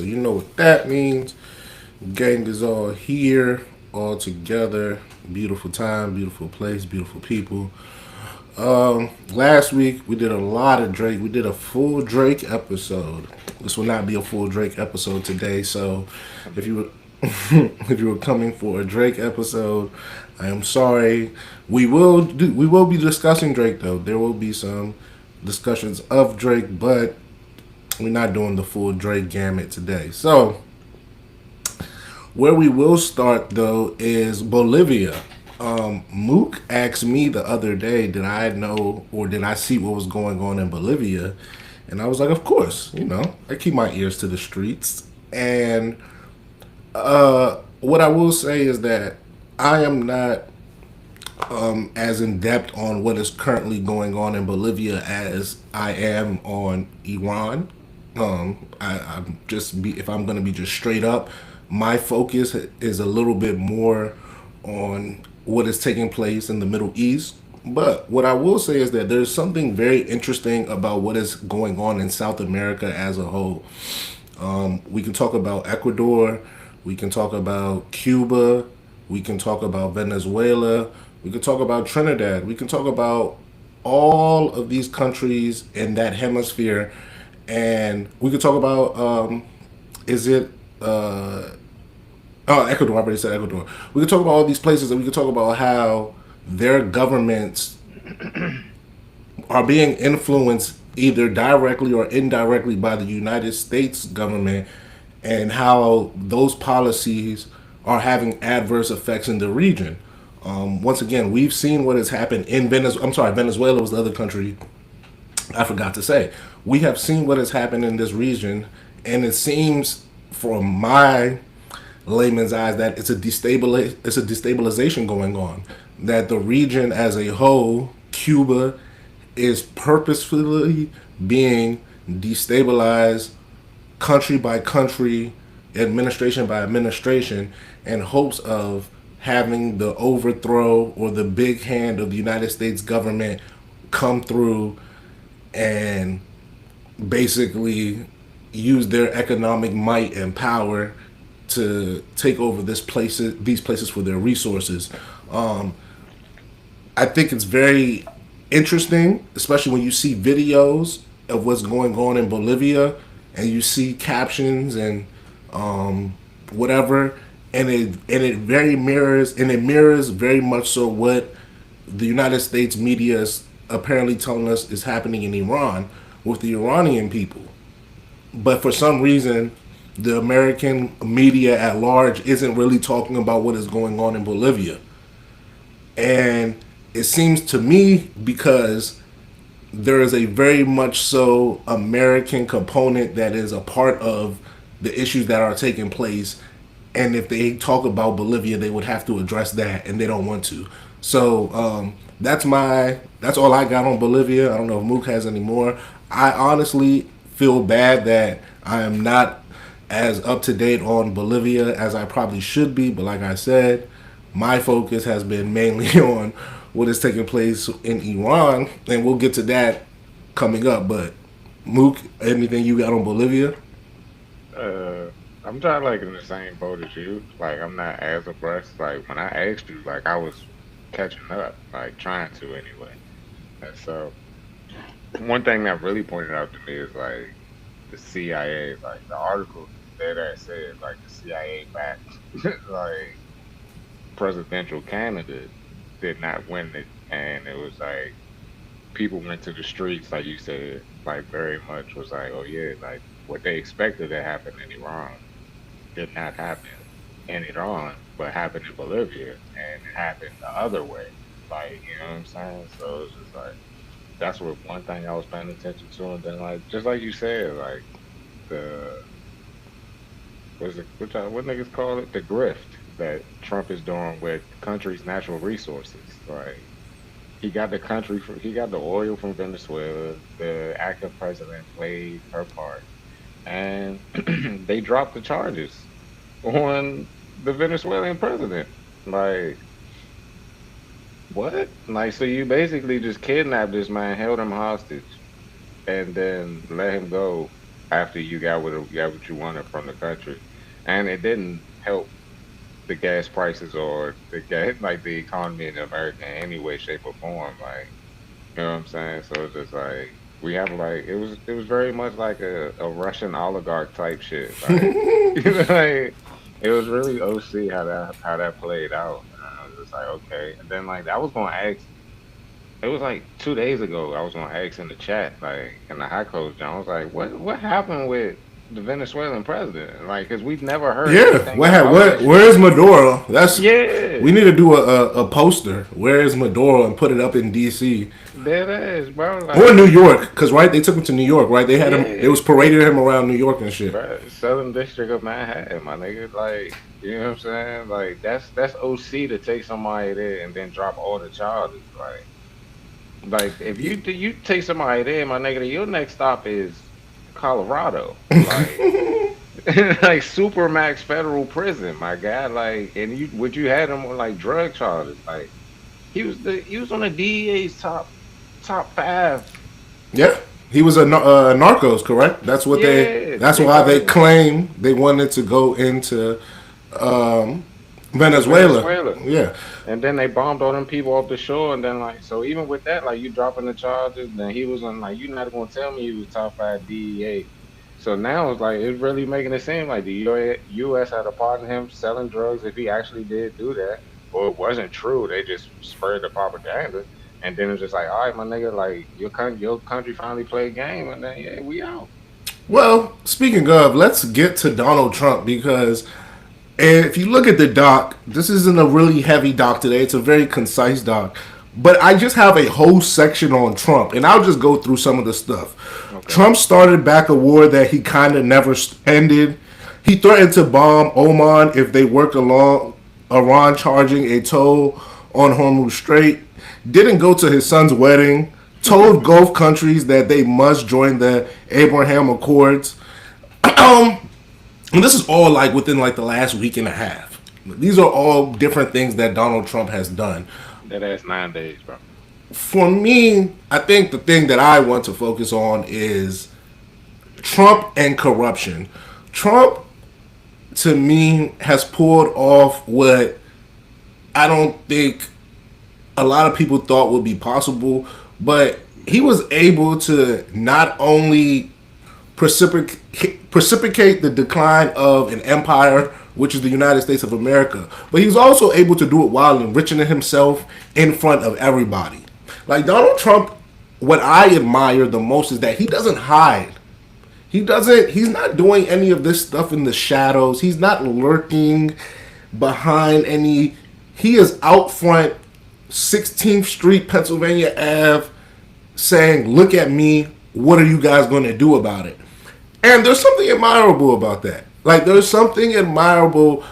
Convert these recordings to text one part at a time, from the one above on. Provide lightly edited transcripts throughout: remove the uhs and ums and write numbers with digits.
So you know what that means. Gang is all here, all together. Beautiful time, beautiful place, beautiful people. Last week we did a lot of Drake. We did a full Drake episode. This will not be a full Drake episode today. So if you were if you were coming for a Drake episode, I am sorry. We will be discussing Drake though. There will be some discussions of Drake, but we're not doing the full Drake gamut today. So where we will start though is Bolivia. Mook asked me the other day, did I know or did I see what was going on in Bolivia? And I was like, of course, I keep my ears to the streets. And what I will say is that I am not as in depth on what is currently going on in Bolivia as I am on Iran. I'm just be if I'm gonna be just straight up, my focus is a little bit more on what is taking place in the Middle East. But what I will say is that there's something very interesting about what is going on in South America as a whole. We can talk about Ecuador, we can talk about Cuba, we can talk about Venezuela, we can talk about Trinidad, we can talk about all of these countries in that hemisphere, and we could talk about is it oh, Ecuador. I already said Ecuador. We could talk about all these places, and we could talk about how their governments are being influenced either directly or indirectly by the United States government, and how those policies are having adverse effects in the region. Once again, we've seen what has happened in Venezuela. I'm sorry, Venezuela was the other country I forgot to say. We have seen what has happened in this region, and it seems, from my layman's eyes, that it's a destabilization going on. That the region as a whole, Cuba, is purposefully being destabilized country by country, administration by administration, in hopes of having the overthrow or the big hand of the United States government come through and basically use their economic might and power to take over these places for their resources. Um, I think it's very interesting, especially when you see videos of what's going on in Bolivia, and you see captions and whatever, and it mirrors very much so what the United States media is apparently telling us is happening in Iran with the Iranian people. But for some reason, the American media at large isn't really talking about what is going on in Bolivia. And it seems to me because there is a very much so American component that is a part of the issues that are taking place. And if they talk about Bolivia, they would have to address that, and they don't want to. So that's all I got on Bolivia. I don't know if Mook has any more. I honestly feel bad that I am not as up to date on Bolivia as I probably should be, but like I said, my focus has been mainly on what is taking place in Iran, and we'll get to that coming up. But Mook, anything you got on Bolivia? Uh, I'm trying like in the same boat as you. Like I'm not as abreast. Like when I asked you, like I was catching up, like trying to anyway. And so one thing that really pointed out to me is like the CIA. Like the article there that said like the CIA backed like presidential candidate did not win it, and it was like people went to the streets, like you said, like very much was like, oh yeah, like what they expected to happen in Iran did not happen in Iran, but happened in Bolivia, and it happened the other way. Like, you know what I'm saying? So it's just like that's what one thing I was paying attention to, and then like just like you said, like the what's it what niggas call it? The grift that Trump is doing with countries' natural resources. Like he got the oil from Venezuela. The active president played her part, and they dropped the charges on the Venezuelan president. Like what? Like so you basically just kidnapped this man, held him hostage, and then let him go. after you got what you wanted from the country, and it didn't help the gas prices or the gas like the economy in America in any way, shape, or form. Like you know what I'm saying? So it's just like we have like it was very much like a Russian oligarch type shit. Like you know, like it was really OC how that played out. And I was just like, okay. And then like I was gonna ask it was like 2 days ago. I was gonna ask in the chat, like in the high coast, John. I was like, what happened with the Venezuelan president? Like, cause we've never heard Yeah, anything about that where shit. is Maduro? That's Yeah, we need to do a poster. Where is Maduro and put it up in D.C. that is, bro. or New Like, York? Because right, they took him to New York. Right, they had him. They yeah, was parading him around New York and shit. bro. Southern District of Manhattan, my nigga. Like, you know what I'm saying? Like, that's OC to take somebody there and then drop all the charges. Like if you take somebody there, my nigga, your next stop is Colorado. Like. Like Supermax federal prison, my guy. Like, and you had him on like drug charges. Like, he was on the DEA's top five. Yeah, he was a narcos, correct? That's what they. Yeah, That's they why got they him claim they wanted to go into um, to Venezuela. Venezuela, Yeah. and then they bombed all them people off the shore. And then like, so even with that, like you dropping the charges, then he was on like, you're not gonna tell me he was top five DEA. So now it's like it's really making it seem like the U.S. had a part in him selling drugs if he actually did do that, or it wasn't true. They just spread the propaganda, and then it's just like, all right, my nigga, like your country finally played game, and then yeah, we out. Well, speaking of, let's get to Donald Trump because if you look at the doc, this isn't a really heavy doc today. It's a very concise doc. But I just have a whole section on Trump, and I'll just go through some of the stuff. Okay. Trump started back a war that he kind of never ended. He threatened to bomb Oman if they work along Iran, charging a toll on Hormuz Strait. Didn't go to his son's wedding. Told Gulf countries that they must join the Abraham Accords. And this is all like within like the last week and a half. These are all different things that Donald Trump has done. That ass 9 days, bro. For me, I think the thing that I want to focus on is Trump and corruption. Trump, to me, has pulled off what I don't think a lot of people thought would be possible, but he was able to not only precipitate the decline of an empire, which is the United States of America. But he was also able to do it while enriching himself in front of everybody. Like Donald Trump, what I admire the most is that he doesn't hide. He's not doing any of this stuff in the shadows. He's not lurking behind any. He is out front, 16th Street, Pennsylvania Ave, saying, "Look at me. What are you guys going to do about it?" And there's something admirable about that. Like, there's something admirable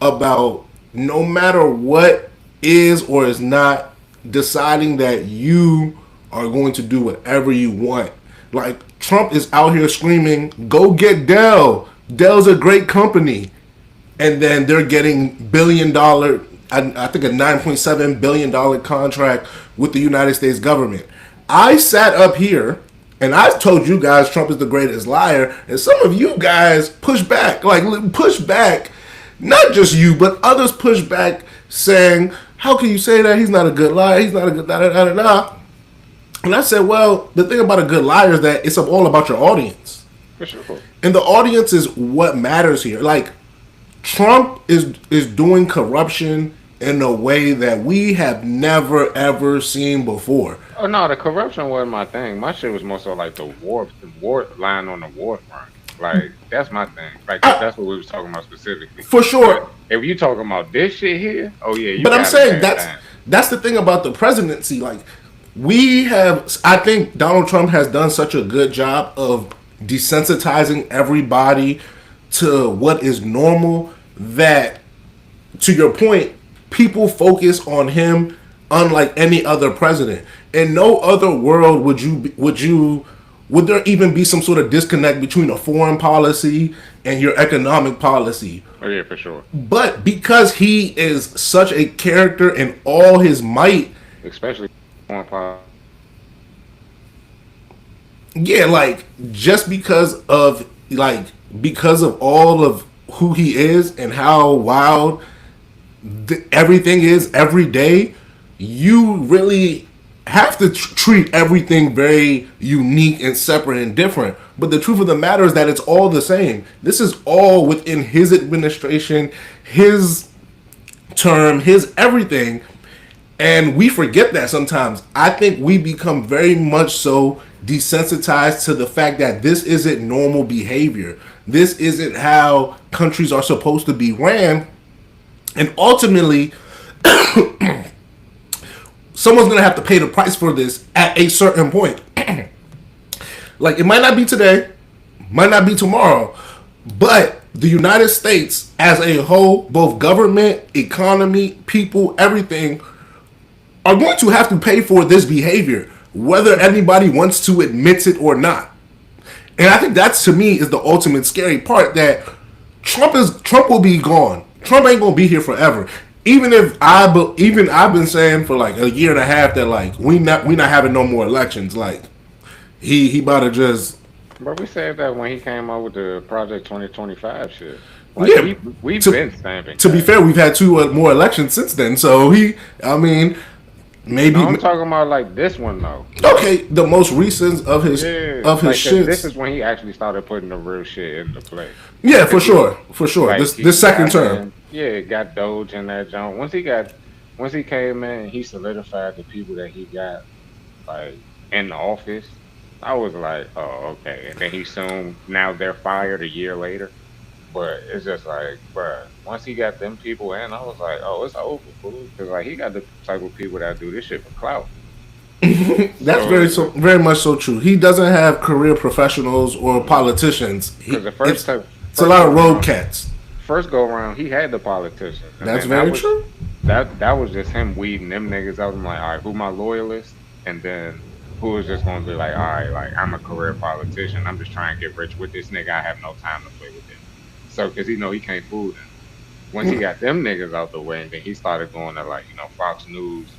about no matter what is or is not, deciding that you are going to do whatever you want. Like, Trump is out here screaming, "Go get Dell. Dell's a great company." And then they're getting $1 billion, I think a $9.7 billion contract with the United States government. I sat up here and I told you guys Trump is the greatest liar, and some of you guys push back, like push back, not just you, but others push back, saying, "How can you say that? He's not a good liar. He's not a good da da da da da." And I said, well, the thing about a good liar is that it's all about your audience, For sure. and the audience is what matters here. Like Trump is doing corruption in a way that we have never ever seen before. Oh no, the corruption wasn't my thing. My shit was more so like the war line on the war front. Like that's my thing. Like 'cause I, that's what we was talking about specifically. for But sure. if you talking about this shit here, oh yeah, you But I'm got it saying bad time. that's the thing about the presidency. Like I think Donald Trump has done such a good job of desensitizing everybody to what is normal that, to your point, people focus on him unlike any other president. In no other world would there even be some sort of disconnect between a foreign policy and your economic policy. Oh yeah, for sure. But because he is such a character in all his might, Especially on yeah, like just because of all of who he is and how wild everything is every day, you really have to treat everything very unique and separate and different. But the truth of the matter is that it's all the same. This is all within his administration, his term, his everything. And we forget that sometimes. I think we become very much so desensitized to the fact that this isn't normal behavior. This isn't how countries are supposed to be ran. And ultimately, someone's going to have to pay the price for this at a certain point. Like, it might not be today, might not be tomorrow, but the United States as a whole, both government, economy, people, everything, are going to have to pay for this behavior, whether anybody wants to admit it or not. And I think that, to me, is the ultimate scary part, that Trump will be gone. Trump ain't gonna be here forever. Even I've been saying for like a year and a half that like we not having no more elections. Like he about to just, But we said that when he came out with the Project 2025 shit. Like yeah. we've To, been stamping to be that. fair, we've had two more elections since then. So I mean, No, maybe I'm talking about like this one though. okay. The most recent of his Yeah, like 'cause this shits. is when he actually started putting the real shit into play. Yeah, for 'Cause he sure, for sure. like he This second got term. in, yeah, got Doge in that junk. Once he came in, he solidified the people that he got like in the office. I was like, oh, okay. And then he soon now they're fired a year later. But it's just like, bruh, once he got them people in, I was like, oh, it's over, fool. Because like he got the type of people that do this shit for clout. That's So it's just very much so true. He doesn't have career professionals or politicians. because the first time, It's a first lot go of road around, cats. first go around, he had the politicians, and That's then that very was true. that was just him weeding them niggas out. I'm like, all right, who my loyalists, and then who was just gonna be like, all right, like I'm a career politician. I'm just trying to get rich with this nigga. I have no time to play with him. So because he know he can't fool them. Once he got them niggas out the way, and then he started going to like Fox News,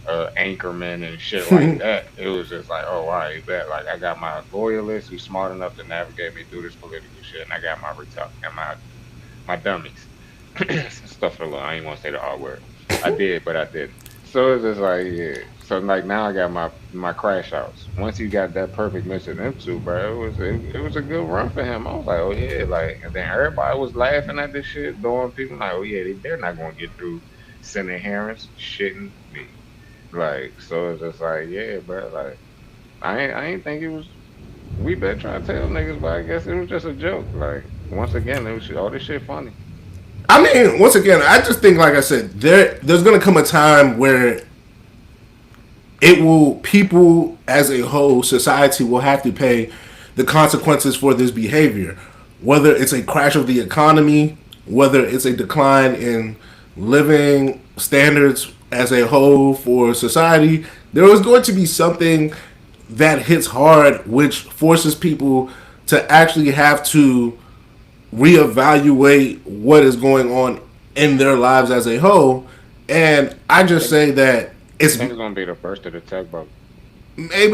anchorman and shit like that. It was just like, oh, all right, bet. Like I got my loyalists who's smart enough to navigate me through this political shit, and I got my retard and my dummies. Stuff a little. I ain't want to say the R word. I did, but I didn't. So it's just like, yeah. So like now I got my crash outs. Once he got that perfect mix of them two, bro, it was a good run for him. I was like, oh yeah, like, and then everybody was laughing at this shit, throwing people like, oh yeah, they're not gonna get through Senate hearings. Shitting me. Like, so it's just like, yeah, bro, like I ain't think it was. We been trying to tell niggas, but I guess it was just a joke. Like once again, it was all this shit funny. I mean, once again, I just think, like I said, there's gonna come a time where it will people as a whole society will have to pay the consequences for this behavior, whether it's a crash of the economy, whether it's a decline in living standards as a whole for society. There is going to be something that hits hard, which forces people to actually have to reevaluate what is going on in their lives as a whole. And I I just think say that I it's think it's gonna be the first of the tugboat.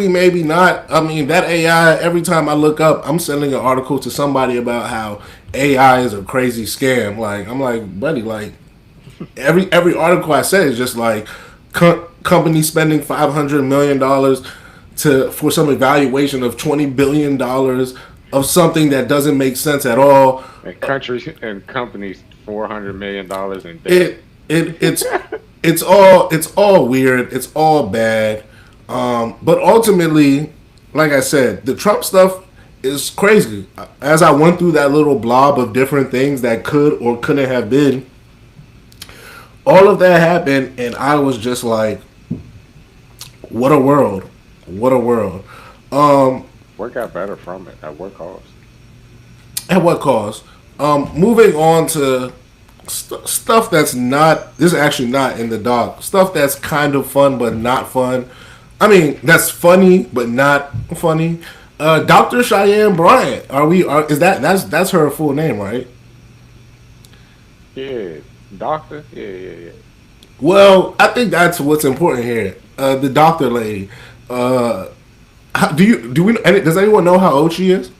maybe not. I mean, that AI, every time I look up, I'm sending an article to somebody about how AI is a crazy scam. Like, I'm like, buddy, like, every article I say is just like company spending $500 million to for some evaluation of $20 billion of something that doesn't make sense at all. And countries and companies $400 million in debt. It's it's all weird. It's all bad. But ultimately, like I said, the Trump stuff is crazy. As I went through that little blob of different things that could or couldn't have been, all of that happened, and I was just like, "What a world! What a world!" Um, What got better from it? At what cost? at what cost? Moving on to stuff that's not. This is actually not in the doc. Stuff that's kind of fun but not fun. I mean, that's funny but not funny. Dr. Cheyenne Bryant. Is that's her full name, right? Yeah, doctor. Yeah, yeah, yeah. Well, I think that's what's important here. The doctor lady. Uh, Do we? Does anyone know how old she is?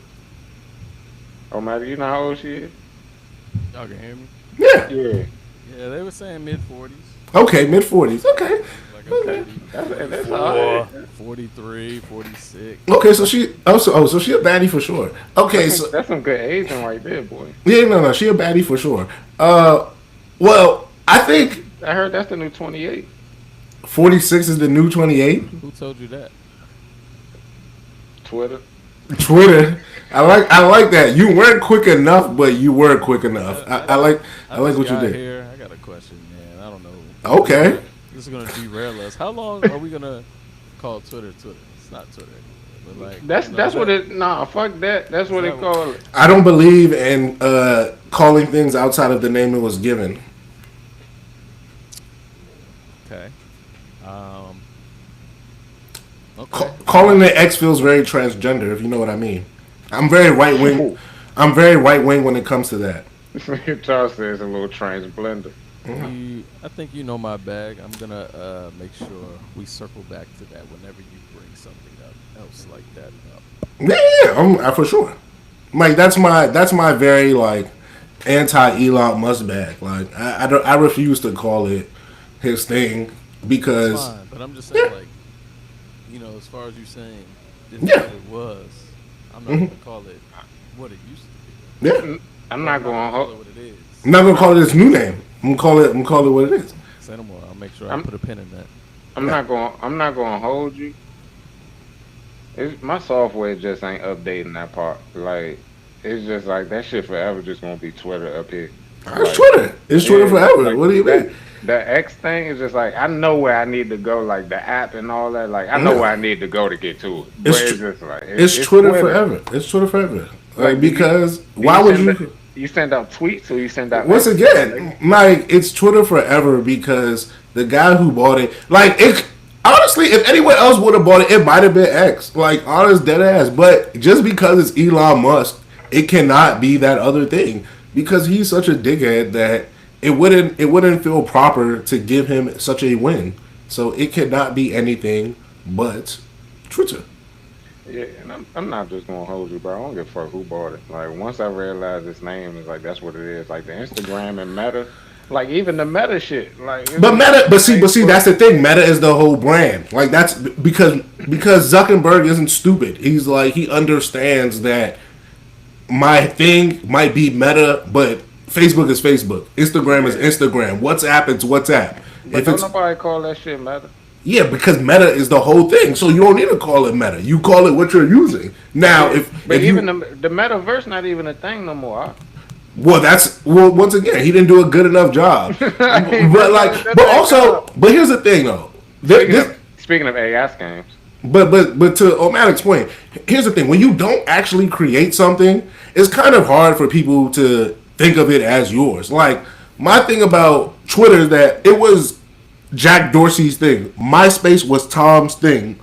Oh, man, you know how old she is? Y'all can hear me? Yeah. Yeah. Yeah, they were saying mid-40s. Okay, mid-40s. Okay. Like Okay. a 40, That's 44, all right. 43, 46. Okay, so she so she a baddie for sure. Okay, so That's some good aging right there, boy. yeah, no, she a baddie for sure. Well, I think I heard that's the new 28. 46 is the new 28. Who told you that? Twitter. Twitter. I like that. You weren't quick enough, but you were quick enough. I like what you got did. Here, I got a question, man. I don't know. Okay. This is gonna derail us. How long are we gonna call Twitter Twitter? It's not Twitter, but like That's what it. Nah, fuck that. That's what it called. I don't believe in calling things outside of the name it was given. Okay. Okay. Calling it X feels very transgender, if you know what I mean. I'm very right wing. I'm very right wing when it comes to that. Charles says a little trans blender. I think you know my bag. I'm gonna make sure we circle back to that whenever you bring something else like that up. Yeah, for sure. Like that's my very like anti Elon Musk bag. Like I refuse to call it his thing because Fine, but I'm just saying like, you know, as far as you saying this is Yeah. what it was, I'm not gonna call it what it used to be. yeah, I'm not going call to it what it is. I'm not gonna call it his new name. I'm gonna call it what it is. Say no more. I'll make sure I I'm- put a pin in that. I'm not going to hold you. My software just ain't updating that part. Like it's just like that shit forever just gonna be Twitter up here. It's Like, Twitter. It's Twitter yeah, forever. like, What do you mean? The X thing is just like I know where I need to go, like the app and all that. Like I know Yeah. where I need to go to get to it. But It's it's, tr- just like It's Twitter forever. It's Twitter forever. Like because why would you? You send out tweets or you send out Once again, like it's Twitter forever because the guy who bought it, like it. Honestly, if anyone else would have bought it, it might have been X. Like honest, dead ass. But just because it's Elon Musk, it cannot be that other thing because he's such a dickhead that it wouldn't feel proper to give him such a win. So it cannot be anything but Twitter. Yeah, and I'm not just gonna hold you, bro. I don't give a fuck who bought it. Like once I realized its name is like that's what it is. Like the Instagram and Meta, like even the Meta shit. Like But Meta, but see, Facebook. that's the thing. Meta is the whole brand. Like that's because Zuckerberg isn't stupid. He's like he understands that my thing might be Meta, but Facebook is Facebook. Instagram is Instagram. WhatsApp is WhatsApp. But If don't it's nobody call that shit Meta. yeah, because Meta is the whole thing. So you don't need to call it Meta. You call it what you're using. Now, But if even you, the metaverse not even a thing no more. Huh? well, once again, he didn't do a good enough job. But like, but also, but here's the thing though. Speaking of AI scams, But to Omatic's point, here's the thing: when you don't actually create something, it's kind of hard for people to think of it as yours. Like my thing about Twitter is that it was Jack Dorsey's thing, MySpace was Tom's thing,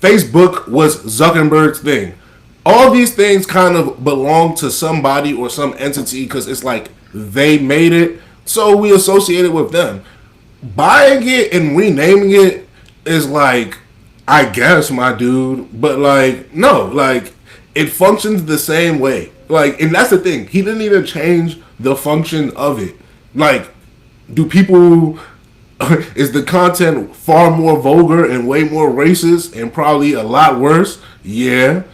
Facebook was Zuckerberg's thing. All these things kind of belong to somebody or some entity because it's like they made it, so we associate it with them. Buying it and renaming it is like, I guess, my dude, but like, no, like, it functions the same way. Like, and that's the thing. He didn't even change the function of it. Like, do people, is the content far more vulgar and way more racist and probably a lot worse? Yeah.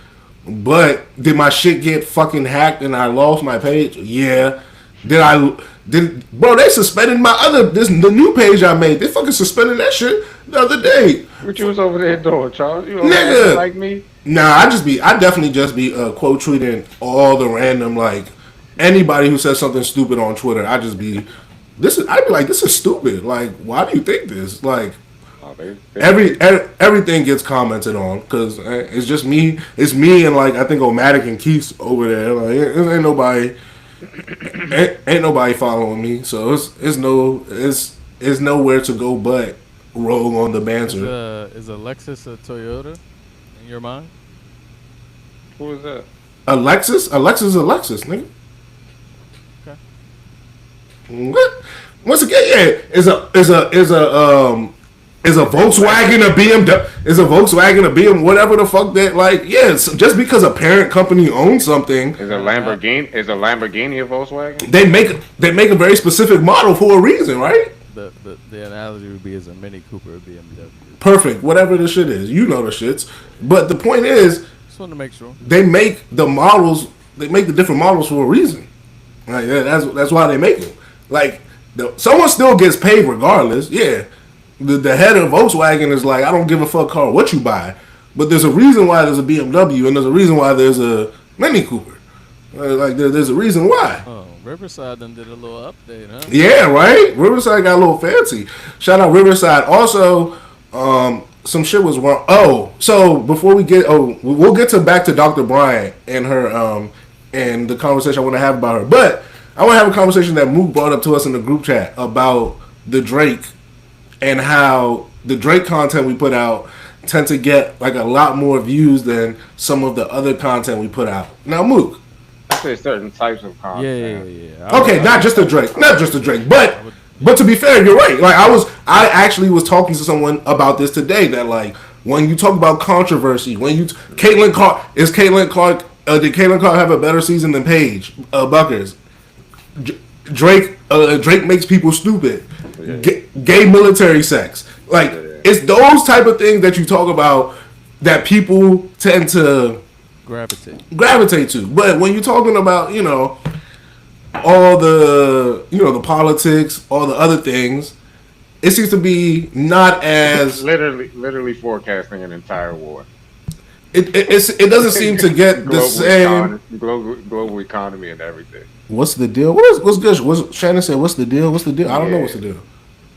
But did my shit get fucking hacked and I lost my page? Yeah. Bro, they suspended the new page I made. They fucking suspended that shit the other day. what you was over there doing, Charles? You over Nigga. there like me? Nah, I definitely just be quote tweeting all the random, like, anybody who says something stupid on Twitter. I'd be like, this is stupid. Like, why do you think this? Like, Oh, they everything gets commented on because it's just me. It's me and like I think Omatic and Keith over there. Like, ain't nobody following me. So it's nowhere to go but roll on the banter. Is a Lexus a Toyota in your mind? Who was that? Alexis, nigga. Okay. What? Once again, yeah, is a Is a Volkswagen a BMW? Is a Volkswagen a BM? Whatever the fuck that like? Yes, just because a parent company owns something, Is a Lamborghini a Volkswagen? they make a very specific model for a reason, right? The analogy would be as a Mini Cooper, a BMW. Perfect. Whatever the shit is, you know the shits. But the point is, Just wanted to make sure. they make the models. They make the different models for a reason. Like that's why they make them. Like someone still gets paid regardless. Yeah, the head of Volkswagen is like, I don't give a fuck car what you buy, but there's a reason why there's a BMW and there's a reason why there's a Mini Cooper. Like there's a reason why. Oh, Riverside done did a little update, huh? Yeah, right. Riverside got a little fancy. Shout out Riverside. Also, some shit was wrong. Oh, so before we'll get back to Dr. Bryant and her and the conversation I want to have about her. But I want to have a conversation that Mook brought up to us in the group chat about the Drake and how the Drake content we put out tend to get like a lot more views than some of the other content we put out. Now, Mook. I say certain types of content. Yeah. Okay, not just the Drake, but to be fair, you're right. Like I actually was talking to someone about this today. That like when you talk about controversy, when you Caitlyn Clark, did Caitlyn Clark have a better season than Paige Buckers? Drake makes people stupid. Gay military sex, like it's those type of things that you talk about that people tend to gravitate to. But when you're talking about, all the, the politics, all the other things, it seems to be not as literally forecasting an entire war. It doesn't seem to get the same global economy and everything. What's the deal? What's good? Shannon said, "What's the deal? What's the deal?" I don't know what's the deal.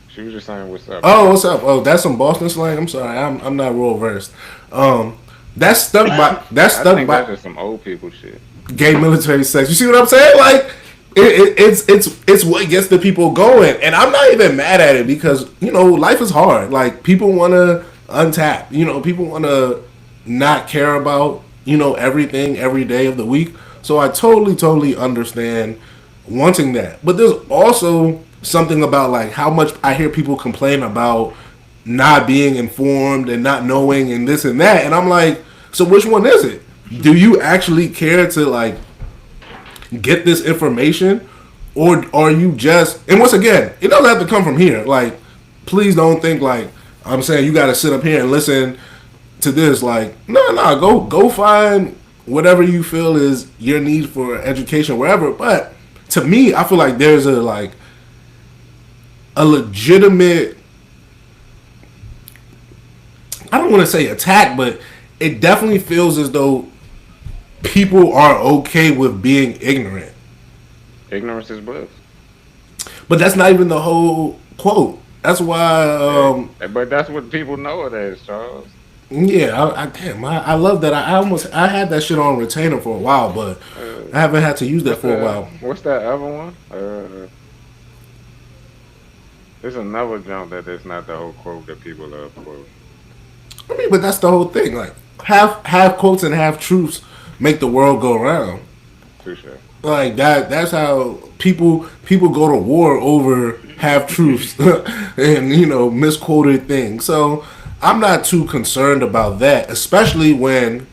She was just saying, "What's up?" Oh, what's up? Oh, that's some Boston slang. I'm sorry, I'm not real versed. That's stuck by. That's just some old people shit. Gay military sex. You see what I'm saying? Like, it's what gets the people going, and I'm not even mad at it because life is hard. Like people want to untap. People want to not care about everything every day of the week. So I totally understand wanting that. But there's also something about like how much I hear people complain about not being informed and not knowing and this and that, and I'm like, so which one is it? Do you actually care to like get this information, or are you just? And once again, it doesn't have to come from here. Like, please don't think like I'm saying you got to sit up here and listen to this. Like, no, go find whatever you feel is your need for education wherever. But to me, I feel like there's a legitimate, I don't want to say attack, but it definitely feels as though people are okay with being ignorant. Ignorance is bliss. But that's not even the whole quote. That's why. But that's what people know it as, Charles. Yeah, I love that. I had that shit on retainer for a while, but I haven't had to use that for a while. What's that other one? There's another jump that is not the whole quote that people love quote. I mean, but that's the whole thing. Like half quotes and half truths make the world go round. For sure. Like that's how people go to war over half truths and misquoted things. So I'm not too concerned about that, especially when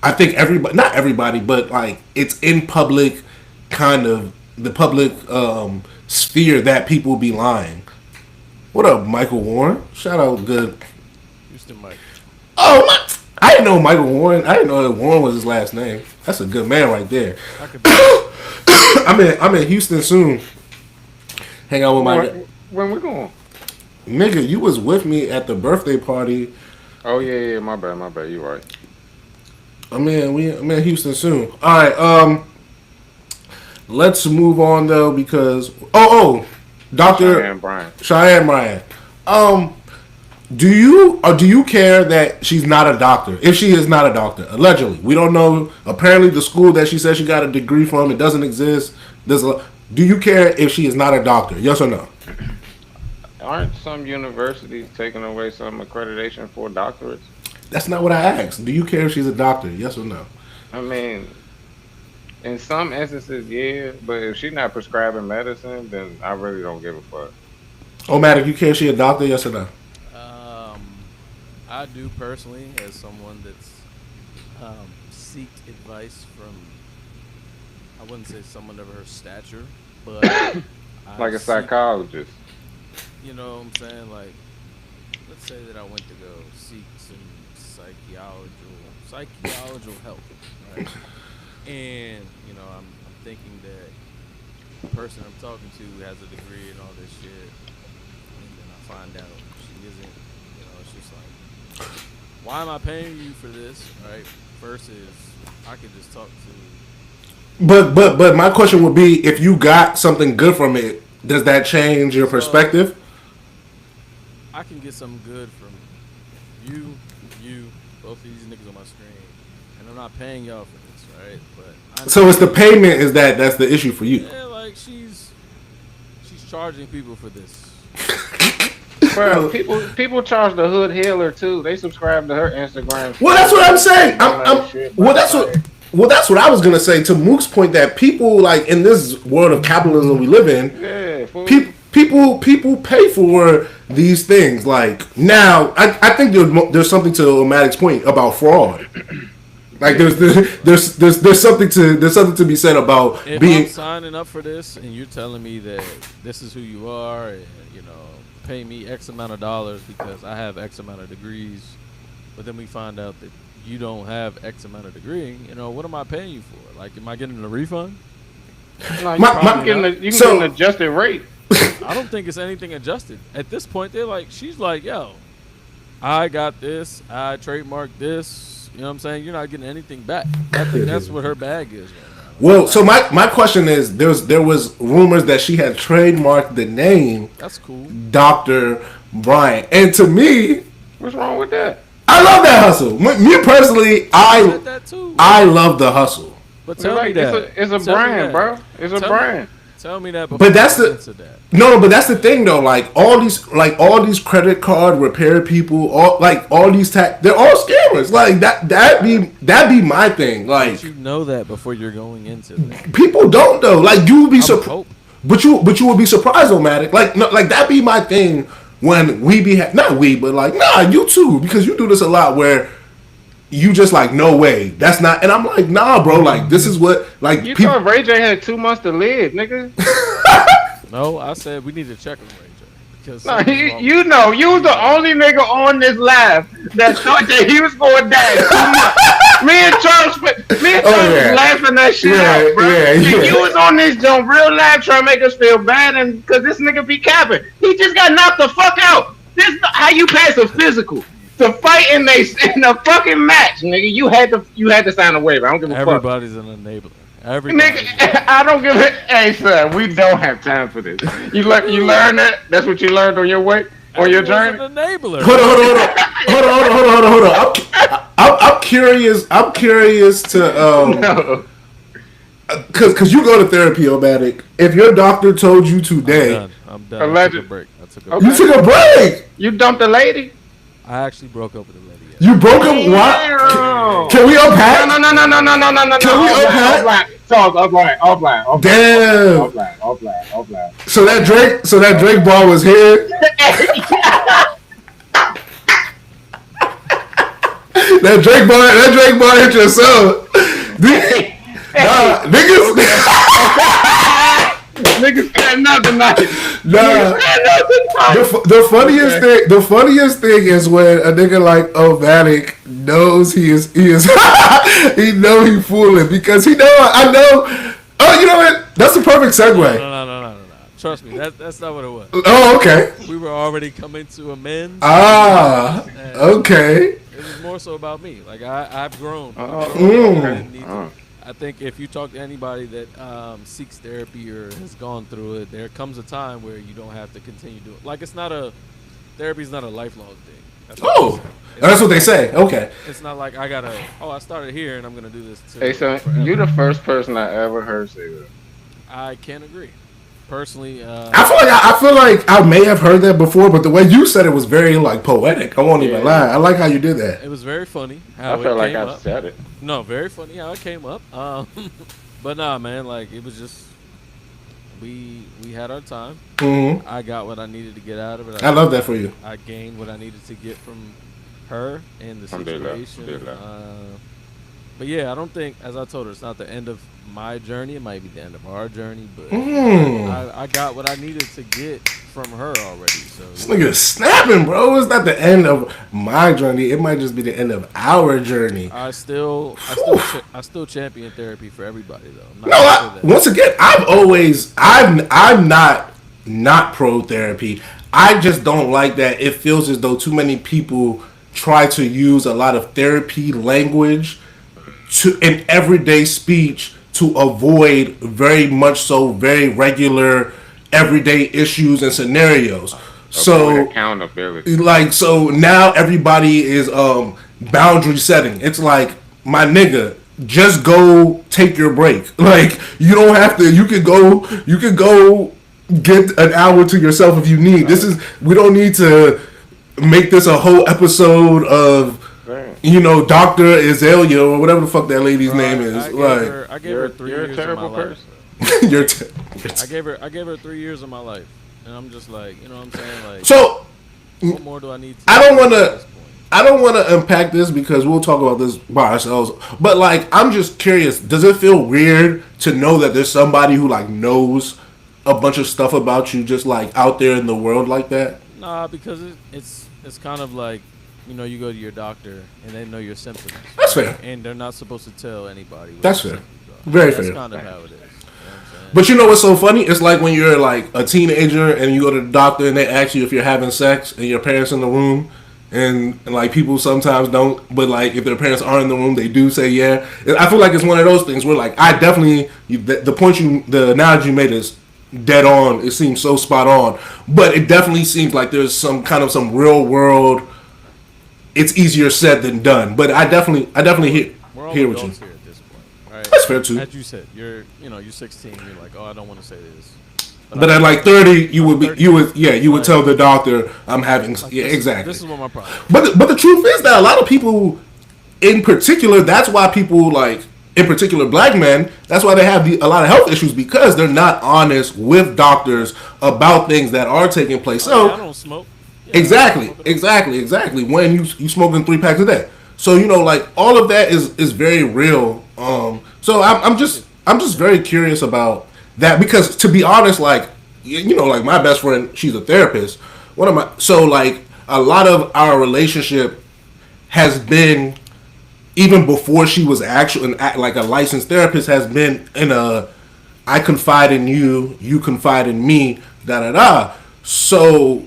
I think not everybody, but like it's in public, kind of the public sphere that people be lying. What up, Michael Warren? Shout out, good. Houston Mike. Oh, I didn't know Michael Warren. I didn't know that Warren was his last name. That's a good man right there. I'm in Houston soon. Hang out with my. When we going? Nigga, you was with me at the birthday party. Oh yeah, my bad. You right. I'm in Houston soon. All right, let's move on though because Dr. Cheyenne Bryant. Do you care that she's not a doctor? If she is not a doctor, allegedly, we don't know. Apparently, the school that she said she got a degree from, it doesn't exist. Do you care if she is not a doctor? Yes or no? Aren't some universities taking away some accreditation for doctorates? That's not what I asked. Do you care if she's a doctor? Yes or no? I mean, in some instances, yeah. But if she's not prescribing medicine, then I really don't give a fuck. Matic, you care if she's a doctor? Yes or no? I do personally, as someone that's seeked advice from, I wouldn't say someone of her stature, but I Like a seek, psychologist. you know what I'm saying? Like, let's say that I went to go seek some psychological help, right? And, you know, I'm thinking that the person I'm talking to has a degree and all this shit, and then I find out she isn't, you know, it's just like, why am I paying you for this, right? Versus I could just talk to. But my question would be, if you got something good from it, does that change your perspective? I can get something good from you, both of these niggas on my screen, and I'm not paying y'all for this, right? But So it's the payment that's the issue for you. yeah, like she's charging people for this. Bro, people charge the hood healer too. They subscribe to her Instagram. Well, that's what I'm saying. Shit, Well, bro. that's what I was gonna say. To Mook's point, that people like in this world of capitalism we live in, Yeah, fool. people pay for these things. Like now, I think there's something to Omatic's point about fraud. Like there's something to be said about If being. I'm signing up for this and you're telling me that this is who you are, and you know, pay me X amount of dollars because I have X amount of degrees, but then we find out that you don't have X amount of degree, you know, what am I paying you for? Like, am I getting a refund? No, My- you can get an adjusted rate. I don't think it's anything adjusted. At this point, they're like, she's like, yo, I got this, I trademarked this, you know what I'm saying? You're not getting anything back. I think that's what her bag is right now. Well, so my question is, there was rumors that she had trademarked the name That's cool. Dr. Bryant, and to me, What's wrong with that? I love that hustle. Me personally, I said that too. I love the hustle. But tell me Like, that. it's a Tell me brand, that. bro. It's a Tell brand. Tell me that before But that's I the- answer that. No, but that's the thing though. Like all these credit card repair people, all these they're all scammers. Like that be my thing. Like But you know that before you're going into that. people don't though. Like you would be I would surprised, hope. but you would be surprised, Omatic. Like no, like that be my thing when we be not we, but like nah, you too, because you do this a lot where you just like no way that's not, and I'm like nah, bro. Like this is what like You people. thought Ray J had 2 months to live, nigga. No, I said we need to check on Ray J. Because No, something's wrong. you know, you was the only nigga on this live that thought that he was going down 2 months. Me and Charles yeah. was laughing that shit Yeah, out, bro. yeah, And yeah. you was on this jump real live trying to make us feel bad, and because this nigga be capping. He just got knocked the fuck out. This how you pass a physical. To fight in a fucking match, nigga, you had to sign a waiver. I don't give a fuck. Everybody's an enabler. Everybody. Nigga, I don't give a. Hey, son, we don't have time for this. You learn that? That's what you learned on your way, on your journey. An enabler. Hold on. I'm curious. I'm curious to No. because you go to therapy, Omatic. If your doctor told you today I'm done. I took a Alleged. break. I took a Okay. you took a break, You dumped a lady? I actually broke up with a lady. you broke up. Why? Damn. Can we unpack? No. Can we unpack? Offline. Damn. Offline. So that Drake ball was here. That Drake ball hit your soul. Nah, niggas. Niggas cutting up tonight. Nah. The funniest thing is when a nigga like Omatic knows he is he know he fooling because I know. Oh, you know what? That's the perfect segue. No. Trust me, that's not what it was. Oh, okay. We were already coming to amends. Ah, and okay. It was more so about me. Like I've grown. I Mm. didn't need to. I think if you talk to anybody that seeks therapy or has gone through it, there comes a time where you don't have to continue doing. Like therapy's not a lifelong thing. That's what Oh, they say. that's what they say. Okay. It's not like I started here and I'm gonna do this too. Hey, son, you the first person I ever heard say that. I can't agree. Personally, I feel like I may have heard that before, but the way you said it was very like poetic. I won't even lie. I like how you did that. it was very funny how I felt it like came I up. said it. No, very funny how it came up. But nah, man, like it was just we had our time. Hmm. I got what I needed to get out of it. I love that for you. I gained what I needed to get from her and the Alhamdulillah, situation. alhamdulillah. But yeah, I don't think, as I told her, it's not the end of my journey. It might be the end of our journey, but I got what I needed to get from her already. So This nigga is snapping, bro. It's not the end of my journey. It might just be the end of our journey. I still champion therapy for everybody though. I'm not No, gonna say that. once again, I'm not pro therapy. I just don't like that it feels as though too many people try to use a lot of therapy language to in everyday speech to avoid very regular everyday issues and scenarios. Avoid So accountability. like so now everybody is boundary setting. It's like, my nigga, just go take your break. Like, you don't have to, you could go get an hour to yourself if you need. We don't need to make this a whole episode of Right. Dr. Azalea or whatever the fuck that lady's name is. I gave her 3 You're a years of my terrible life. person. You're I gave her 3 years of my life, and I'm just like, you know what I'm saying? Like, so what more do I need to? I don't do wanna- at this point? I don't want to unpack this because we'll talk about this by ourselves. But like, I'm just curious. Does it feel weird to know that there's somebody who like knows a bunch of stuff about you, just like out there in the world like that? Nah, because it's kind of like, you go to your doctor and they know your symptoms. That's fair. And they're not supposed to tell anybody. What That's your fair. symptoms are. Very That's fair. kind of how it is. You know what I'm saying? But you know what's so funny? It's like when you're like a teenager and you go to the doctor and they ask you if you're having sex and your parents in the room. And like, people sometimes don't, but like if their parents are in the room, they do say yeah. I feel like it's one of those things where like I definitely the analogy you made is dead on. It seems so spot on, but it definitely seems like there's some real world. It's easier said than done, but I definitely We're all hear what you. adults here at this point, right? That's fair too. As you said, you're 16. You're like, oh, I don't want to say this. But at like 30, you would tell the doctor I'm having exactly. This is what my problem. But the truth is that a lot of people, in particular, that's why people like, in particular, black men, that's why they have a lot of health issues, because they're not honest with doctors about things that are taking place. So I don't smoke. Yeah, exactly. When you smoking 3 packs a day, so like all of that is very real. So I'm just very curious about that, because to be honest, like like my best friend, she's a therapist. So like a lot of our relationship has been, even before she was actually like a licensed therapist, has been in a I confide in you, you confide in me, da da da. So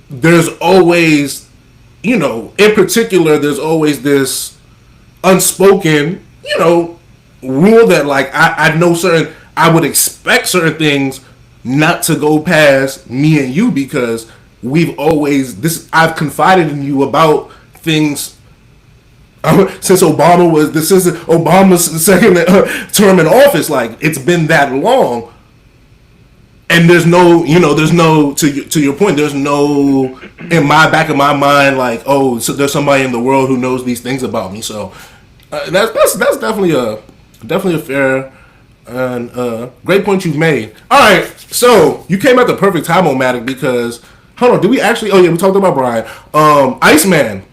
there's always, in particular, there's always this unspoken, rule that like I know I would expect certain things not to go past me and you, because I've confided in you about things since this is Obama's second term in office. Like, it's been that long, and there's no to your point, there's no in my back of my mind like, oh, so there's somebody in the world who knows these things about me. So that's definitely a fair and great point you've made. All right, so you came at the perfect time, Omatic, because hold on, did we actually? Oh yeah, we talked about Brian. Iceman.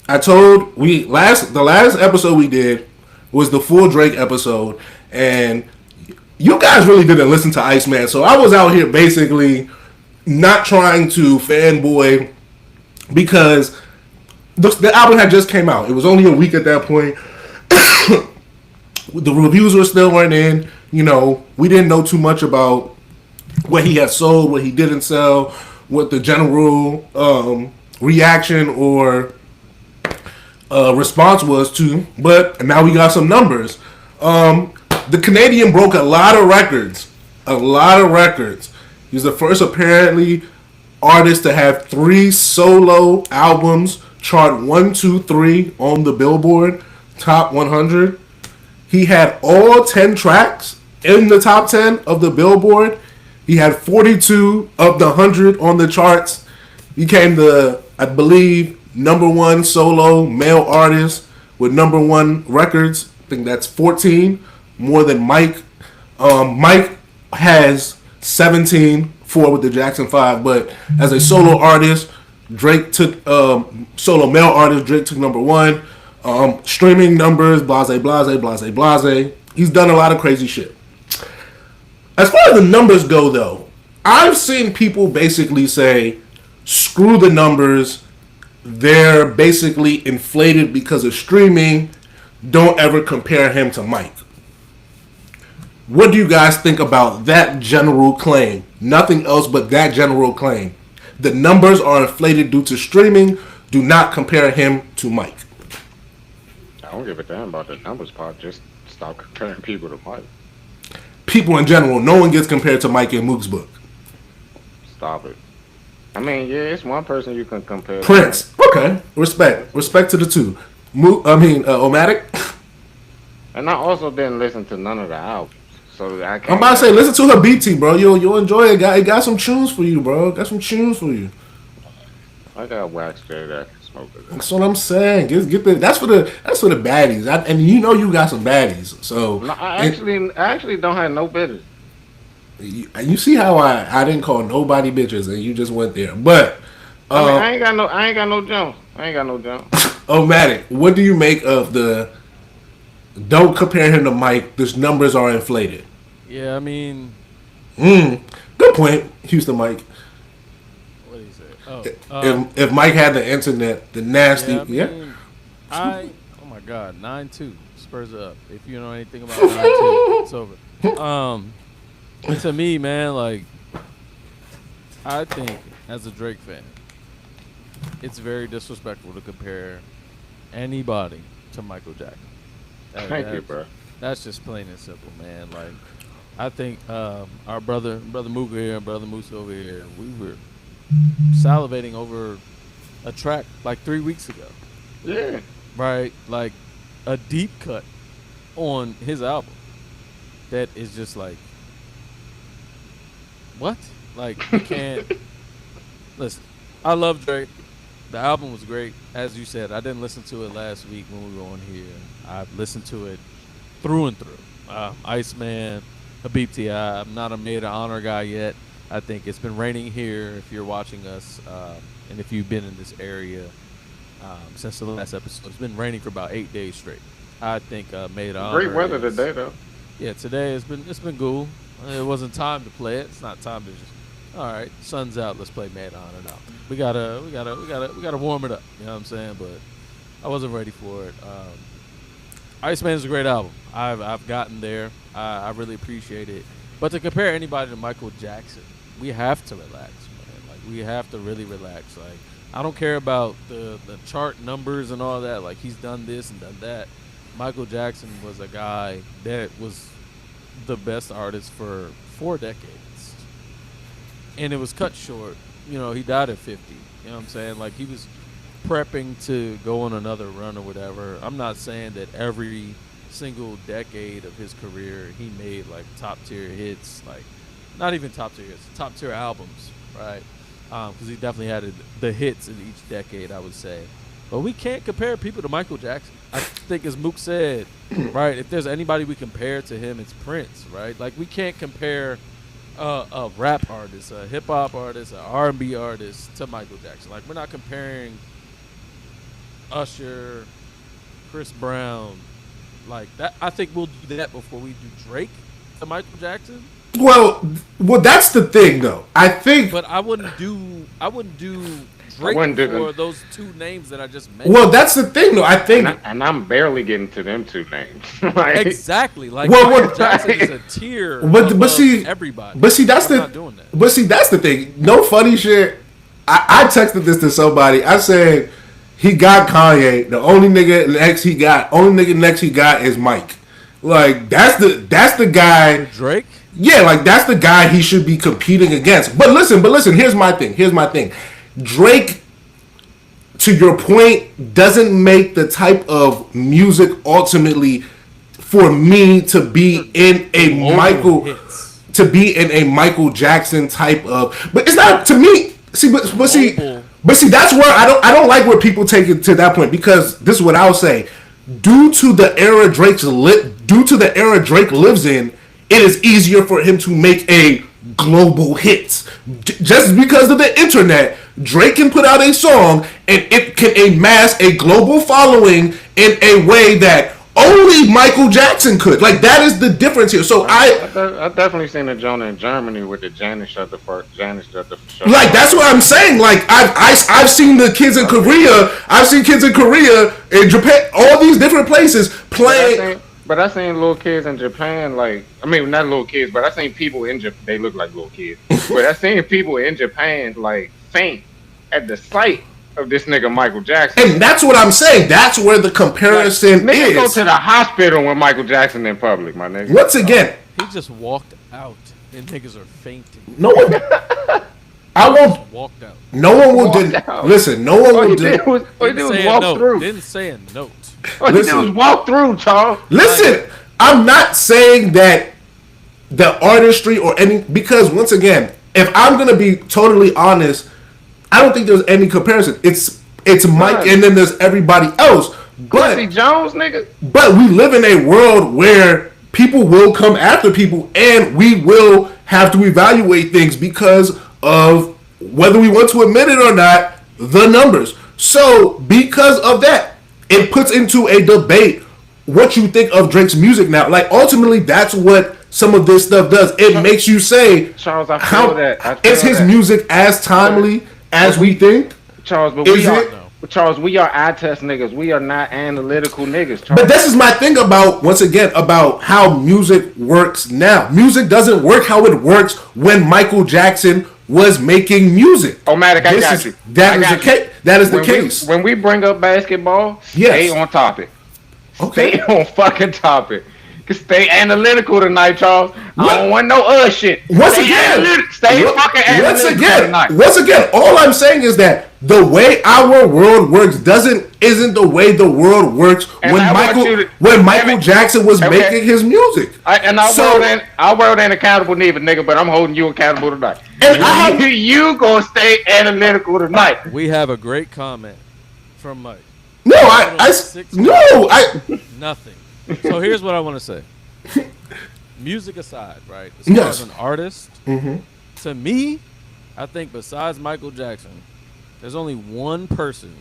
The last episode we did was the full Drake episode, and you guys really didn't listen to Iceman, so I was out here basically not trying to fanboy, because the album had just came out. It was only a week at that point. The reviews were still weren't in. We didn't know too much about what he had sold, what he didn't sell, what the general reaction or response was to. But now we got some numbers. The Canadian broke a lot of records. He's the first apparently artist to have 3 solo albums chart 1, 2, 3 on the Billboard Top 100. He had all 10 tracks in the top 10 of the Billboard. He had 42 of the 100 on the charts. He became the, I believe, #1 solo male artist with #1 records. I think that's 14, more than Mike. Mike has 17, 4 with the Jackson 5. But as a solo artist, Drake took solo male artist. Drake took number one. Streaming numbers, blase, blase, blase, blase. He's done a lot of crazy shit. As far as the numbers go, though, I've seen people basically say, screw the numbers. They're basically inflated because of streaming. Don't ever compare him to Mike. What do you guys think about that general claim? Nothing else but that general claim. The numbers are inflated due to streaming. Do not compare him to Mike. I don't give a damn about the numbers part. Just stop comparing people to Mike. People in general, no one gets compared to Mike in Mook's book. Stop it. I mean, yeah, it's one person you can compare. Prince. Okay. Respect to the two. Omatic. And I also didn't listen to none of the albums. So I can't. I'm about to say, listen to her BT, bro. You'll enjoy it. It got some tunes for you, bro. Got some tunes for you. I got Wax J that can smoke it. That's what I'm saying. Get the. That's for the baddies. And you know you got some baddies. So No, I actually don't have no business. you see how I didn't call nobody bitches and you just went there. But I ain't got no jumps. Omatic, what do you make of the? Don't compare him to Mike. His numbers are inflated. Yeah, I mean, Good point, Houston Mike. what did he say? Oh, If Mike had the internet, the nasty, yeah. Oh my God, 9-2, Spurs are up. If you know anything about 9-2, it's over. To me, man, like, I think as a Drake fan, it's very disrespectful to compare anybody to Michael Jackson. Thank you, bro. That's just plain and simple, man. Like, I think our brother Mook here, and brother Moose over here, we were salivating over a track like 3 weeks ago. Yeah. Right? Like a deep cut on his album that is just like, what? Like, you can't. Listen, I love Drake. The album was great. As you said, I didn't listen to it last week when we were on here. I've listened to it through and through. Iceman, Habib Ti. I'm not a maid of honor guy yet. I think it's been raining here if you're watching us, and if you've been in this area since the last episode. It's been raining for about 8 days straight. I think maid of honor. Great weather today, though. Yeah, today it's been cool. It wasn't time to play it. It's not time to just. All right, sun's out. Let's play maid of honor now. We gotta warm it up. You know what I'm saying? But I wasn't ready for it. Iceman's a great album. I've gotten there. I really appreciate it. But to compare anybody to Michael Jackson, we have to relax, man. Like, we have to really relax. Like, I don't care about the chart numbers and all that. Like, he's done this and done that. Michael Jackson was a guy that was the best artist for 4 decades. And it was cut short. You know, he died at 50. You know what I'm saying? Like, he was prepping to go on another run or whatever. I'm not saying that every single decade of his career he made, like, top-tier hits. Like, not even top-tier hits, top-tier albums, right? Because he definitely had the hits in each decade, I would say. But we can't compare people to Michael Jackson. I think, as Mook said, right, if there's anybody we compare to him, it's Prince, right? Like, we can't compare a rap artist, a hip-hop artist, an R&B artist to Michael Jackson. Like, we're not comparing Usher, Chris Brown, like that. I think we'll do that before we do Drake to Michael Jackson. Well, that's the thing, though. I think, but I wouldn't do Drake for those two names that I just mentioned. Well, that's the thing, though. I think, and I'm barely getting to them two names. Like, exactly. Like, Michael Jackson is a tier. But see, everybody. But see, that's not doing that. But see, that's the thing. No funny shit. I texted this to somebody. I said, he got Kanye. The only nigga next he got is Mike. Like, that's the guy. Drake? Yeah, like, that's the guy he should be competing against. But listen, here's my thing. Drake, to your point, doesn't make the type of music ultimately for me to be in a Michael Jackson type of. But it's not to me. But see, that's where I don't like where people take it to that point, because this is what I'll say. Due to the era Drake lives in, it is easier for him to make a global hit. just because of the internet, Drake can put out a song and it can amass a global following in a way that only Michael Jackson could. Like, that is the difference here. So I definitely seen the Jonah in Germany with the Janis shut the fuck. Like, that's what I'm saying. Like, I've seen the kids in Korea. I've seen kids in Korea, in Japan, all these different places playing. But I seen little kids in Japan, like, I mean, not little kids, but I seen people in Japan, they look like little kids. But I seen people in Japan, like, faint at the sight of this nigga Michael Jackson. And that's what I'm saying. That's where the comparison like, niggas is. Go to the hospital with Michael Jackson in public, my nigga. Once again, he just walked out, and niggas are fainting. No one. I won't. Walked out. No one will. Listen, no one will. All he did was walk through. Didn't say a note. All he did was walk through, Charles. Listen, I'm not saying that the artistry or any, because once again, if I'm gonna be totally honest, I don't think there's any comparison. It's Mike and then there's everybody else. But Quincy Jones, nigga. But we live in a world where people will come after people, and we will have to evaluate things because of whether we want to admit it or not, the numbers. So because of that, it puts into a debate what you think of Drake's music now. Like, ultimately, that's what some of this stuff does. It makes you say, Charles, I feel that. Is his music as timely as we think? Charles, but Charles, we are eye test niggas. We are not analytical niggas, Charles. But this is my thing about, once again, about how music works now. Music doesn't work how it works when Michael Jackson was making music. Oh, Matic, I got you. That is the case. When we bring up basketball, stay on topic. Okay. Stay on fucking topic. Stay analytical tonight, Charles. I don't want no shit. Once again, all I'm saying is that the way our world works isn't the way the world works when Michael Jackson was making his music. Our world ain't accountable neither, nigga, but I'm holding you accountable tonight. And you gonna stay analytical tonight. We have a great comment from Mike. Nothing. So here's what I want to say. Music aside, right? As far as an artist, to me, I think besides Michael Jackson, there's only one person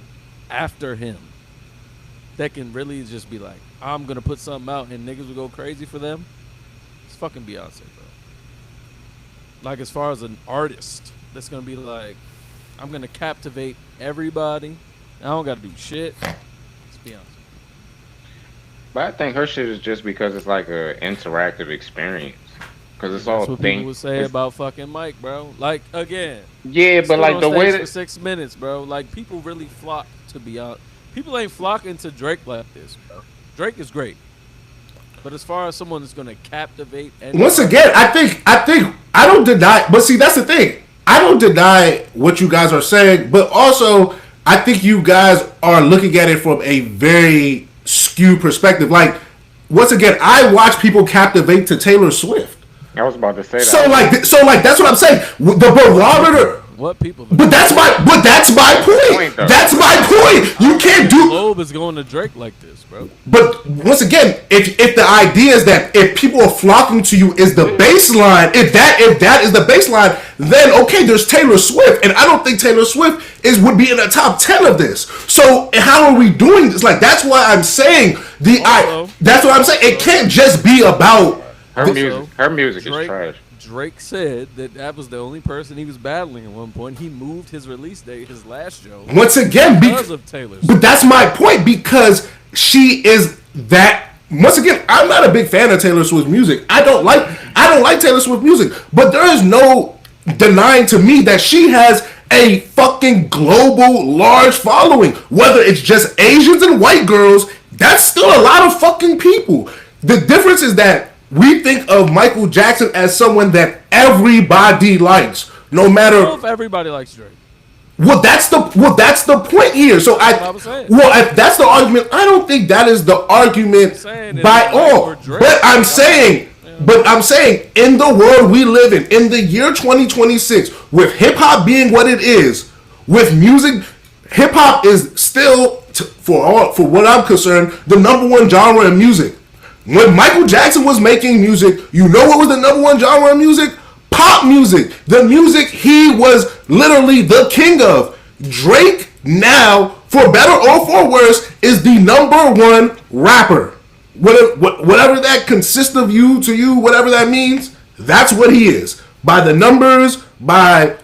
after him that can really just be like, I'm going to put something out and niggas will go crazy for them. It's fucking Beyonce, bro. Like, as far as an artist that's going to be like, I'm going to captivate everybody. I don't got to do shit. It's Beyonce. But I think her shit is just because it's like an interactive experience. Because it's all that's what people would say about fucking Mike, bro. Like, again. Yeah, but like the way that for 6 minutes, bro. Like, people really flock to Beyonce. People ain't flocking to Drake like this, bro. Drake is great. But as far as someone that's gonna captivate once again, I think I don't deny, but see, that's the thing. I don't deny what you guys are saying, but also I think you guys are looking at it from a very skewed perspective. Like, once again, I watch people captivate to Taylor Swift. I was about to say that. So like that's what I'm saying. The barometer. What people? But that's my point. That's my point. You can't do. Globe is going to Drake like this, bro. But once again, if the idea is that if people are flocking to you is the baseline, if that is the baseline, then okay, there's Taylor Swift, and I don't think Taylor Swift would be in the top 10 of this. So how are we doing this? Like, that's why I'm saying that's what I'm saying. It can't just be about her music. Her music is trash. Drake said that was the only person he was battling at one point. He moved his release date, his last show. Once again, because of Taylor Swift. But that's my point, because she is that. Once again, I'm not a big fan of Taylor Swift music. I don't like Taylor Swift music. But there is no denying to me that she has a fucking global large following. Whether it's just Asians and white girls, that's still a lot of fucking people. The difference is that we think of Michael Jackson as someone that everybody likes, no matter. I don't know if everybody likes Drake. Well, that's the point here. So if that's the argument, I don't think that is the argument by all. But I'm saying, in the world we live in the year 2026, with hip hop being what it is, with music, hip hop is still, for what I'm concerned, the number one genre in music. When Michael Jackson was making music, you know what was the number one genre of music? pop music, the music he was literally the king of. Drake now, for better or for worse, is the number one rapper. Whatever that consists of to you, whatever that means, that's what he is. By the numbers, by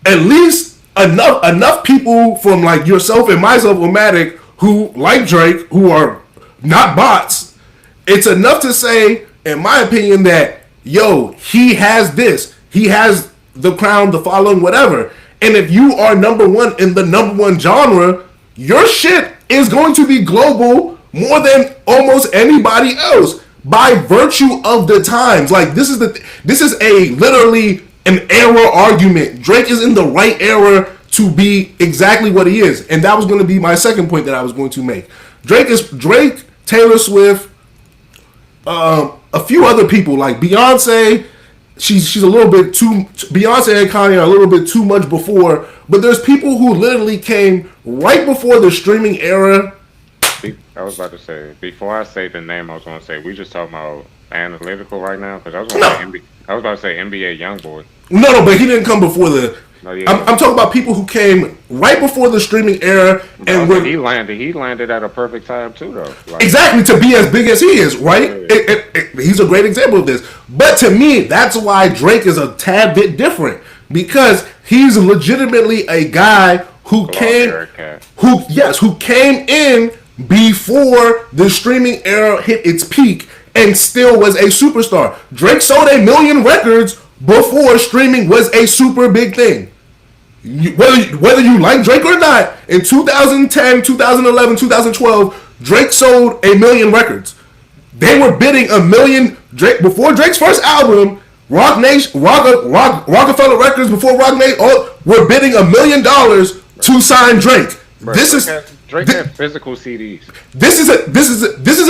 at least enough people from like yourself and myself, Omatic, who like Drake, who are not bots, it's enough to say, in my opinion, that he has this, he has the crown, the following, whatever. And if you are number one in the number one genre, your shit is going to be global more than almost anybody else by virtue of the times. Like this is a literally an era argument. Drake is in the right era to be exactly what he is, and that was going to be my second point that I was going to make. Drake, Taylor Swift, a few other people like Beyonce. She's a little bit too. Beyonce and Kanye are a little bit too much before, but there's people who literally came right before the streaming era. I was about to say, before I say the name, I was going to say, we just talking about analytical right now? Because I was about to say NBA Youngboy. No, but he didn't come before the... No, yeah. I'm talking about people who came right before the streaming era. And he landed at a perfect time, too, though. Like, exactly, to be as big as he is, right? Yeah. He's a great example of this. But to me, that's why Drake is a tad bit different. Because he's legitimately a guy who came in before the streaming era hit its peak and still was a superstar. Drake sold 1 million records before streaming was a super big thing. Whether you like Drake or not, in 2010, 2011, 2012, Drake sold 1 million records. They were bidding 1 million before Drake's first album. Rockefeller Records before Roc Nation were bidding $1 million to sign Drake. Bro, Drake had physical CDs. This is a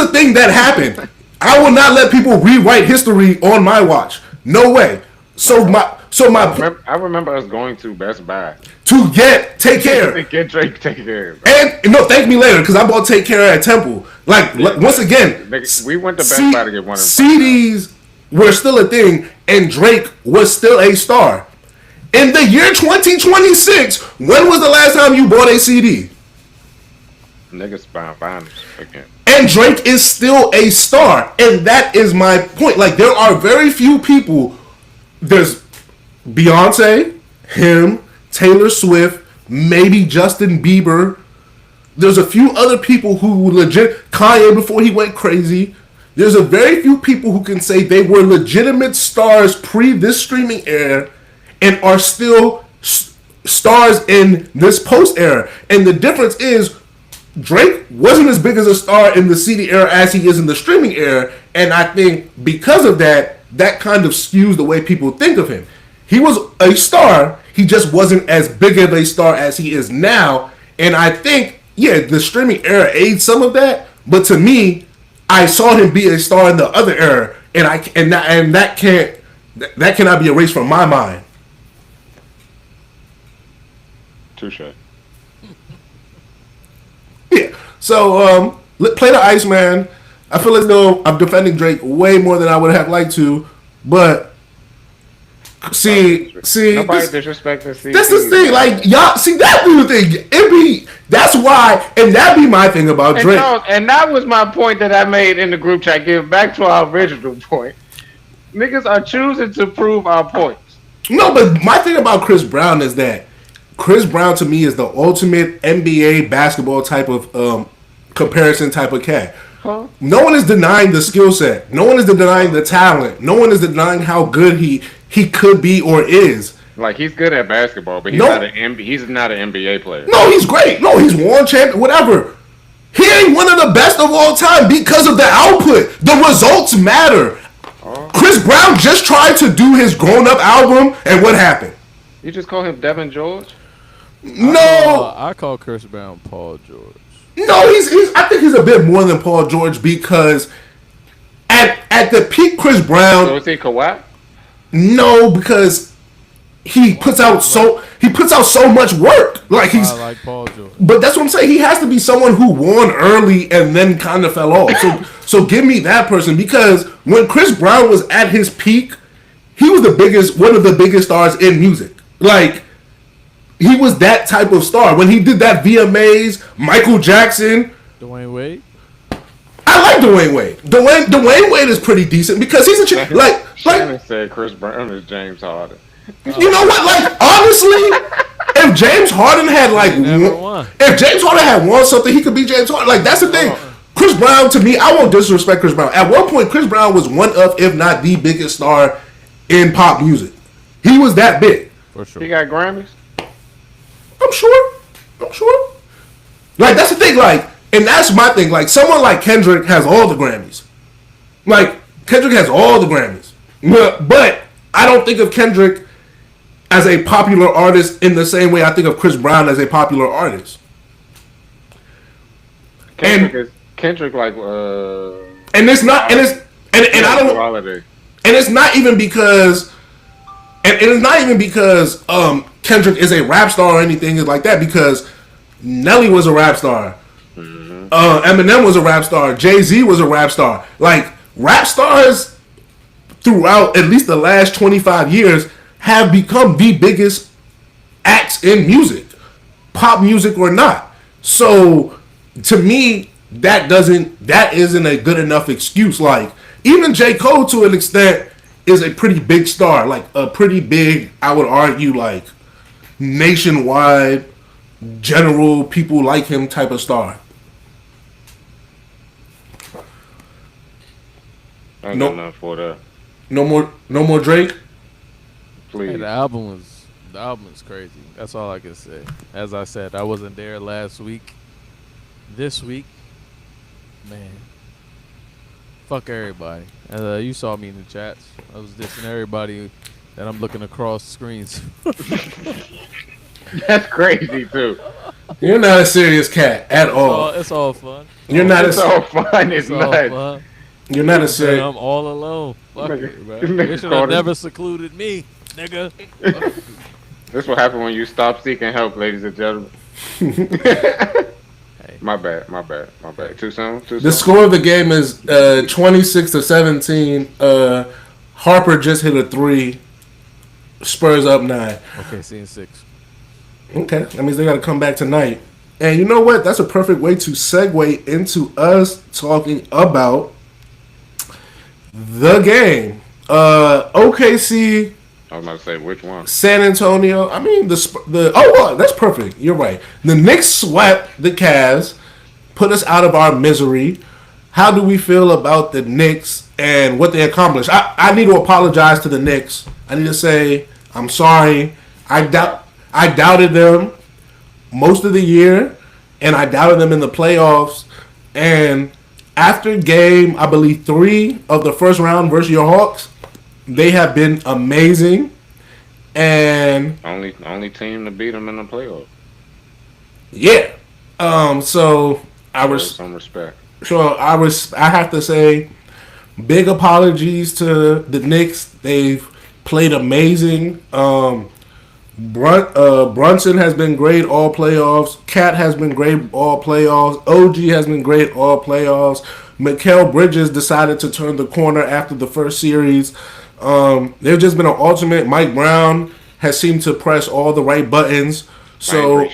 thing that happened. I will not let people rewrite history on my watch. No way. I remember us going to Best Buy to Take Care. Get Drake Take Care. Bro. And thank me later because I bought Take Care at Temple. Once again, we went to Best Buy to get one of them. CDs were still a thing, and Drake was still a star. In the year 2026, when was the last time you bought a CD? Niggas buying again. And Drake is still a star, and that is my point. Like, there are very few people. There's Beyonce, him, Taylor Swift, maybe Justin Bieber. There's a few other people who legit, Kanye before he went crazy. There's a very few people who can say they were legitimate stars pre this streaming era and are still stars in this post era. And the difference is Drake wasn't as big as a star in the CD era as he is in the streaming era. And I think because of that, that kind of skews the way people think of him. He was a star. He just wasn't as big of a star as he is now. And I think, the streaming era aids some of that. But to me, I saw him be a star in the other era, and that cannot be erased from my mind. Touche. Yeah. So play the Iceman. I feel as though I'm defending Drake way more than I would have liked to, but see, nobody disrespecting CD. That's the thing. Like y'all, see that be the thing. That's why, and that be my thing about Drake. And that was my point that I made in the group chat. Give back to our original point. Niggas are choosing to prove our points. No, but my thing about Chris Brown is that Chris Brown to me is the ultimate NBA basketball type of comparison type of cat. Huh? No one is denying the skill set. No one is denying the talent. No one is denying how good he could be or is. Like, he's good at basketball, but he's not an NBA player. No, he's great. No, he's won champion, whatever. He ain't one of the best of all time because of the output. The results matter. Chris Brown just tried to do his grown-up album, and what happened? You just call him Devin George? No. I call Chris Brown Paul George. No, I think he's a bit more than Paul George because at the peak Chris Brown. So is he Kawhi? No, because he puts out so much work. Like I like Paul George. But that's what I'm saying. He has to be someone who won early and then kind of fell off. So give me that person because when Chris Brown was at his peak, he was one of the biggest stars in music. Like, he was that type of star. When he did that VMAs, Michael Jackson. Dwayne Wade. I like Dwayne Wade. Dwayne Wade is pretty decent because he's Shannon said Chris Brown is James Harden. You know what? Like, honestly, if James Harden had if James Harden had won something, he could be James Harden. Like, that's the thing. Chris Brown, to me, I won't disrespect Chris Brown. At one point, Chris Brown was one of, if not the biggest star in pop music. He was that big. For sure. He got Grammys. I'm sure. Like, that's the thing. Like, and that's my thing. Like, someone like Kendrick has all the Grammys. Like, Kendrick has all the Grammys. But I don't think of Kendrick as a popular artist in the same way I think of Chris Brown as a popular artist. Kendrick like and it's not and I don't holiday. And it's not even because Kendrick is a rap star or anything like that, because Nelly was a rap star. Mm-hmm. Eminem was a rap star. Jay-Z was a rap star. Like, rap stars throughout at least the last 25 years have become the biggest acts in music, pop music or not. So to me, that isn't a good enough excuse. Like, even J. Cole, to an extent, is a pretty big star, like a pretty big, I would argue, like nationwide, general people like him type of star. I ain't got nothing for that. No more Drake. Please. Hey, the album is crazy. That's all I can say. As I said, I wasn't there last week. This week, man, fuck everybody. You saw me in the chats. I was dissing everybody that I'm looking across screens. That's crazy too. You're not a serious cat at all. It's all fun. You're not It's all fun. It's not. Fun. You're not a serious. I'm all alone. Fuck it, bro. Nigga They should have never secluded me, nigga. This will happen when you stop seeking help, ladies and gentlemen. Hey. My bad. Too soon? The score of the game is 26-17. Harper just hit a 3. Spurs up 9. Okay, seeing 6. Okay, that means they got to come back tonight. And you know what? That's a perfect way to segue into us talking about the game. OKC. I was about to say, which one? San Antonio. I mean, that's perfect. You're right. The Knicks swept the Cavs, put us out of our misery. How do we feel about the Knicks and what they accomplished? I need to apologize to the Knicks. I need to say I'm sorry. I doubted them most of the year, and I doubted them in the playoffs. And after game, I believe 3 of the first round versus your Hawks, they have been amazing. And only team to beat them in the playoffs. Yeah. So some respect. So I have to say, big apologies to the Knicks. They've played amazing. Brunson has been great all playoffs. Cat has been great all playoffs. OG has been great all playoffs. Mikal Bridges decided to turn the corner after the first series. They've just been an ultimate. Mike Brown has seemed to press all the right buttons. So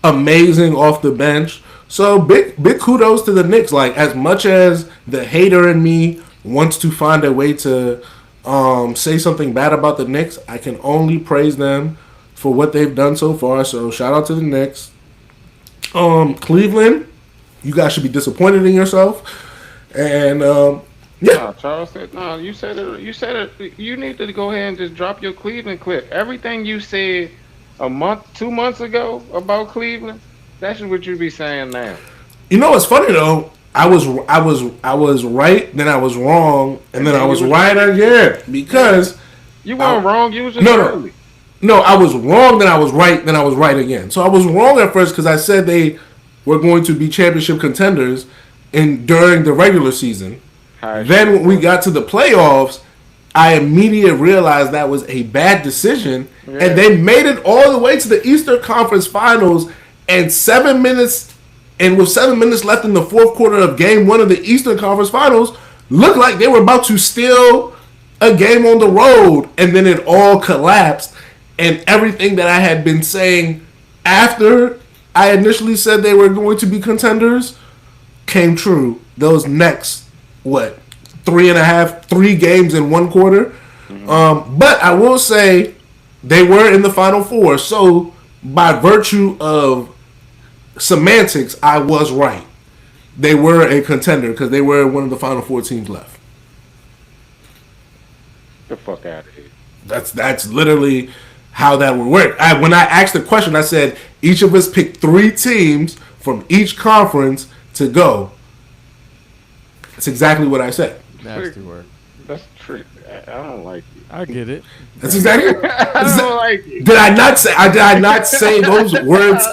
amazing off the bench. So big kudos to the Knicks. Like, as much as the hater in me wants to find a way to say something bad about the Knicks, I can only praise them for what they've done so far. So shout out to the Knicks. Cleveland, you guys should be disappointed in yourself. And yeah. No, Charles said no. You said it. You need to go ahead and just drop your Cleveland clip. Everything you said a month, 2 months ago about Cleveland, that's what you be saying now. You know what's funny though? I was right, then I was wrong, and then I was right again, because you weren't wrong. You was just early. No, I was wrong, then I was right, then I was right again. So I was wrong at first because I said they were going to be championship contenders during the regular season. Then when we got to the playoffs, I immediately realized that was a bad decision, and they made it all the way to the Eastern Conference Finals, and with 7 minutes left in the fourth quarter of Game 1 of the Eastern Conference Finals, looked like they were about to steal a game on the road, and then it all collapsed, and everything that I had been saying after I initially said they were going to be contenders came true. Those next, what, 3 games in one quarter? But I will say they were in the Final Four, so by virtue of semantics, I was right. They were a contender because they were one of the Final Four teams left. Get the fuck out of here. That's literally how that would work. When I asked the question, I said each of us picked 3 teams from each conference to go. That's exactly what I said. Nasty work. That's trick. I don't like you. I get it. That's exactly. I don't like you. Did I not say those words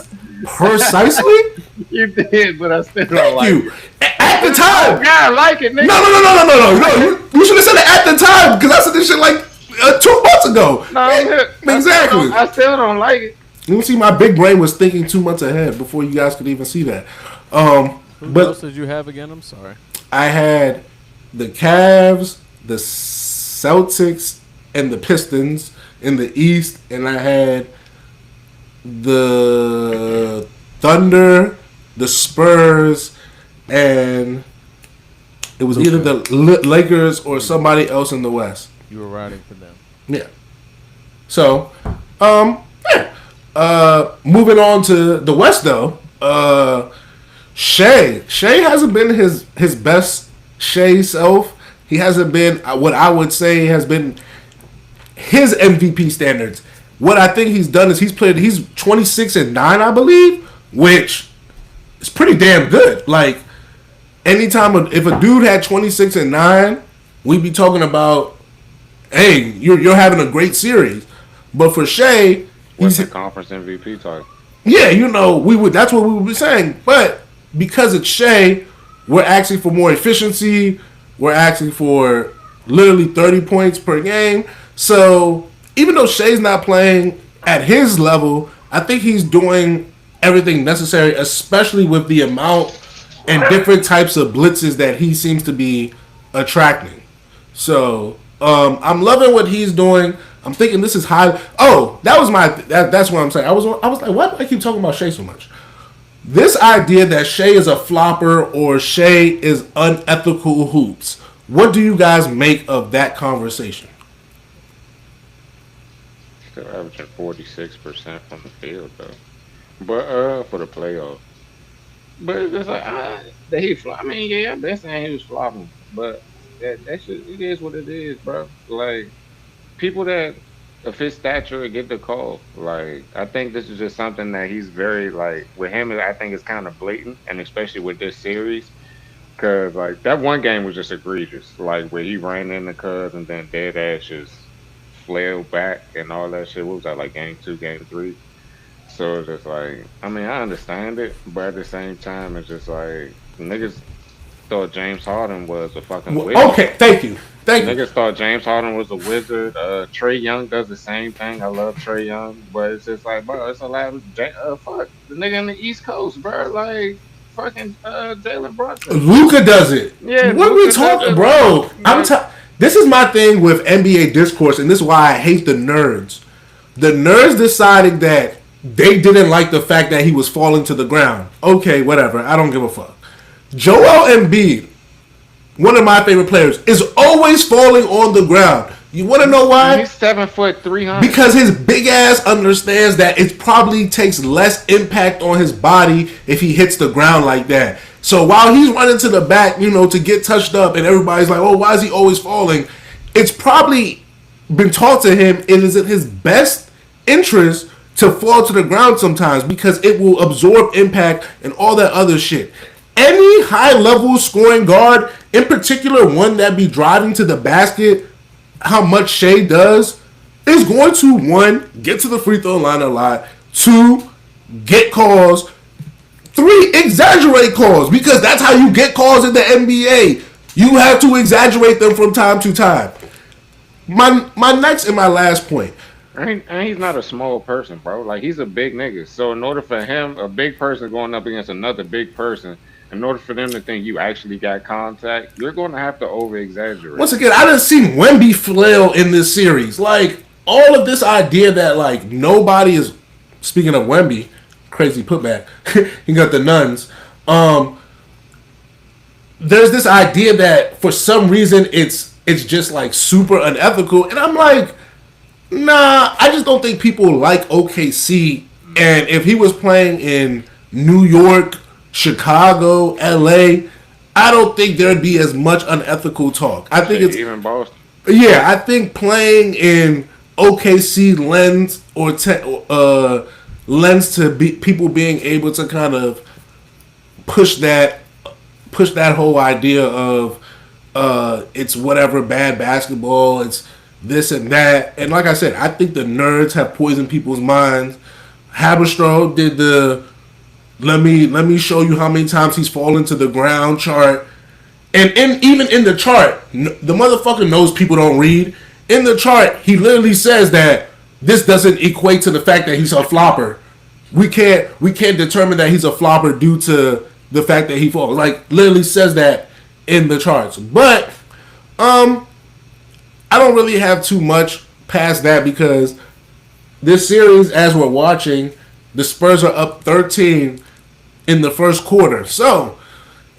precisely? You did, but I still don't Thank like you. At the time. Yeah, I like it, nigga. No. You should have said it at the time because I said this shit like 2 months ago. No, Exactly. I still don't like it. Let me see. My big brain was thinking 2 months ahead before you guys could even see that. Who But else did you have again? I'm sorry. I had the Cavs, the Celtics, and the Pistons in the East, and I had the Thunder, the Spurs, and it was either the Lakers or somebody else in the West. You were riding for them. Yeah. So, moving on to the West though, Shea hasn't been his best Shea self. He hasn't been what I would say has been his MVP standards. What I think he's done is he's 26-9, I believe, which is pretty damn good. Like anytime if a dude had 26-9, we'd be talking about, hey, you're having a great series. But for Shea, What's the conference MVP type? yeah, that's what we would be saying. But because it's Shea, we're asking for more efficiency. We're asking for literally 30 points per game. So even though Shea's not playing at his level, I think he's doing everything necessary, especially with the amount and different types of blitzes that he seems to be attracting. So I'm loving what he's doing. I'm thinking this is high. Oh, that's what I'm saying. I was like, why do I keep talking about Shea so much? This idea that Shea is a flopper or Shea is unethical hoops. What do you guys make of that conversation? Still averaging 46% from the field though. But for the playoffs. But it's like that he flop. I mean, yeah, I've been saying he was flopping, but that shit, it is what it is, bro. Like people that of his stature get the call. Like I think this is just something that he's very like with him. I think it's kind of blatant, and especially with this series, because like that one game was just egregious. Like where he ran in the Cubs and then dead ass just flailed back and all that shit. What was that like game 2, game 3? So it's just like I mean I understand it, but at the same time it's just like niggas thought James Harden was a fucking wizard. Okay, thank you. Niggas thought James Harden was a wizard. Trey Young does the same thing. I love Trey Young, but it's just like, bro, it's a lot of fuck the nigga in the East Coast, bro. Like fucking Jalen Brunson. Luka does it. Yeah, what are we talking, bro? This is my thing with NBA discourse, and this is why I hate the nerds. The nerds decided that they didn't like the fact that he was falling to the ground. Okay, whatever. I don't give a fuck. Joel Embiid, one of my favorite players, is always falling on the ground. You want to know why? He's 7 foot 300. Because his big ass understands that it probably takes less impact on his body if he hits the ground like that. So while he's running to the back, to get touched up, and everybody's like, "Oh, why is he always falling?" It's probably been taught to him it is in his best interest to fall to the ground sometimes because it will absorb impact and all that other shit. Any high-level scoring guard, in particular one that be driving to the basket, how much Shea does, is going to, 1, get to the free throw line a lot, 2, get calls, 3, exaggerate calls, because that's how you get calls in the NBA. You have to exaggerate them from time to time. My next and my last point. And he's not a small person, bro. Like he's a big nigga. So in order for him, a big person going up against another big person, in order for them to think you actually got contact, you're going to have to over exaggerate. Once again, I didn't see Wemby flail in this series. Like, all of this idea that, like, nobody is... Speaking of Wemby, crazy putback. He got the nuns. There's this idea that for some reason it's just, like, super unethical. And I'm like, nah, I just don't think people like OKC. And if he was playing in New York, Chicago, LA, I don't think there'd be as much unethical talk. I think it's even Boston. Yeah, I think playing in OKC lends to people being able to kind of push that whole idea of it's whatever bad basketball, it's this and that. And like I said, I think the nerds have poisoned people's minds. Haberstroh did the let me show you how many times he's fallen to the ground chart. And even in the chart, the motherfucker knows people don't read. In the chart, he literally says that this doesn't equate to the fact that he's a flopper. We can't determine that he's a flopper due to the fact that he falls. Like, literally says that in the charts. But I don't really have too much past that because this series, as we're watching, the Spurs are up 13 in the first quarter. So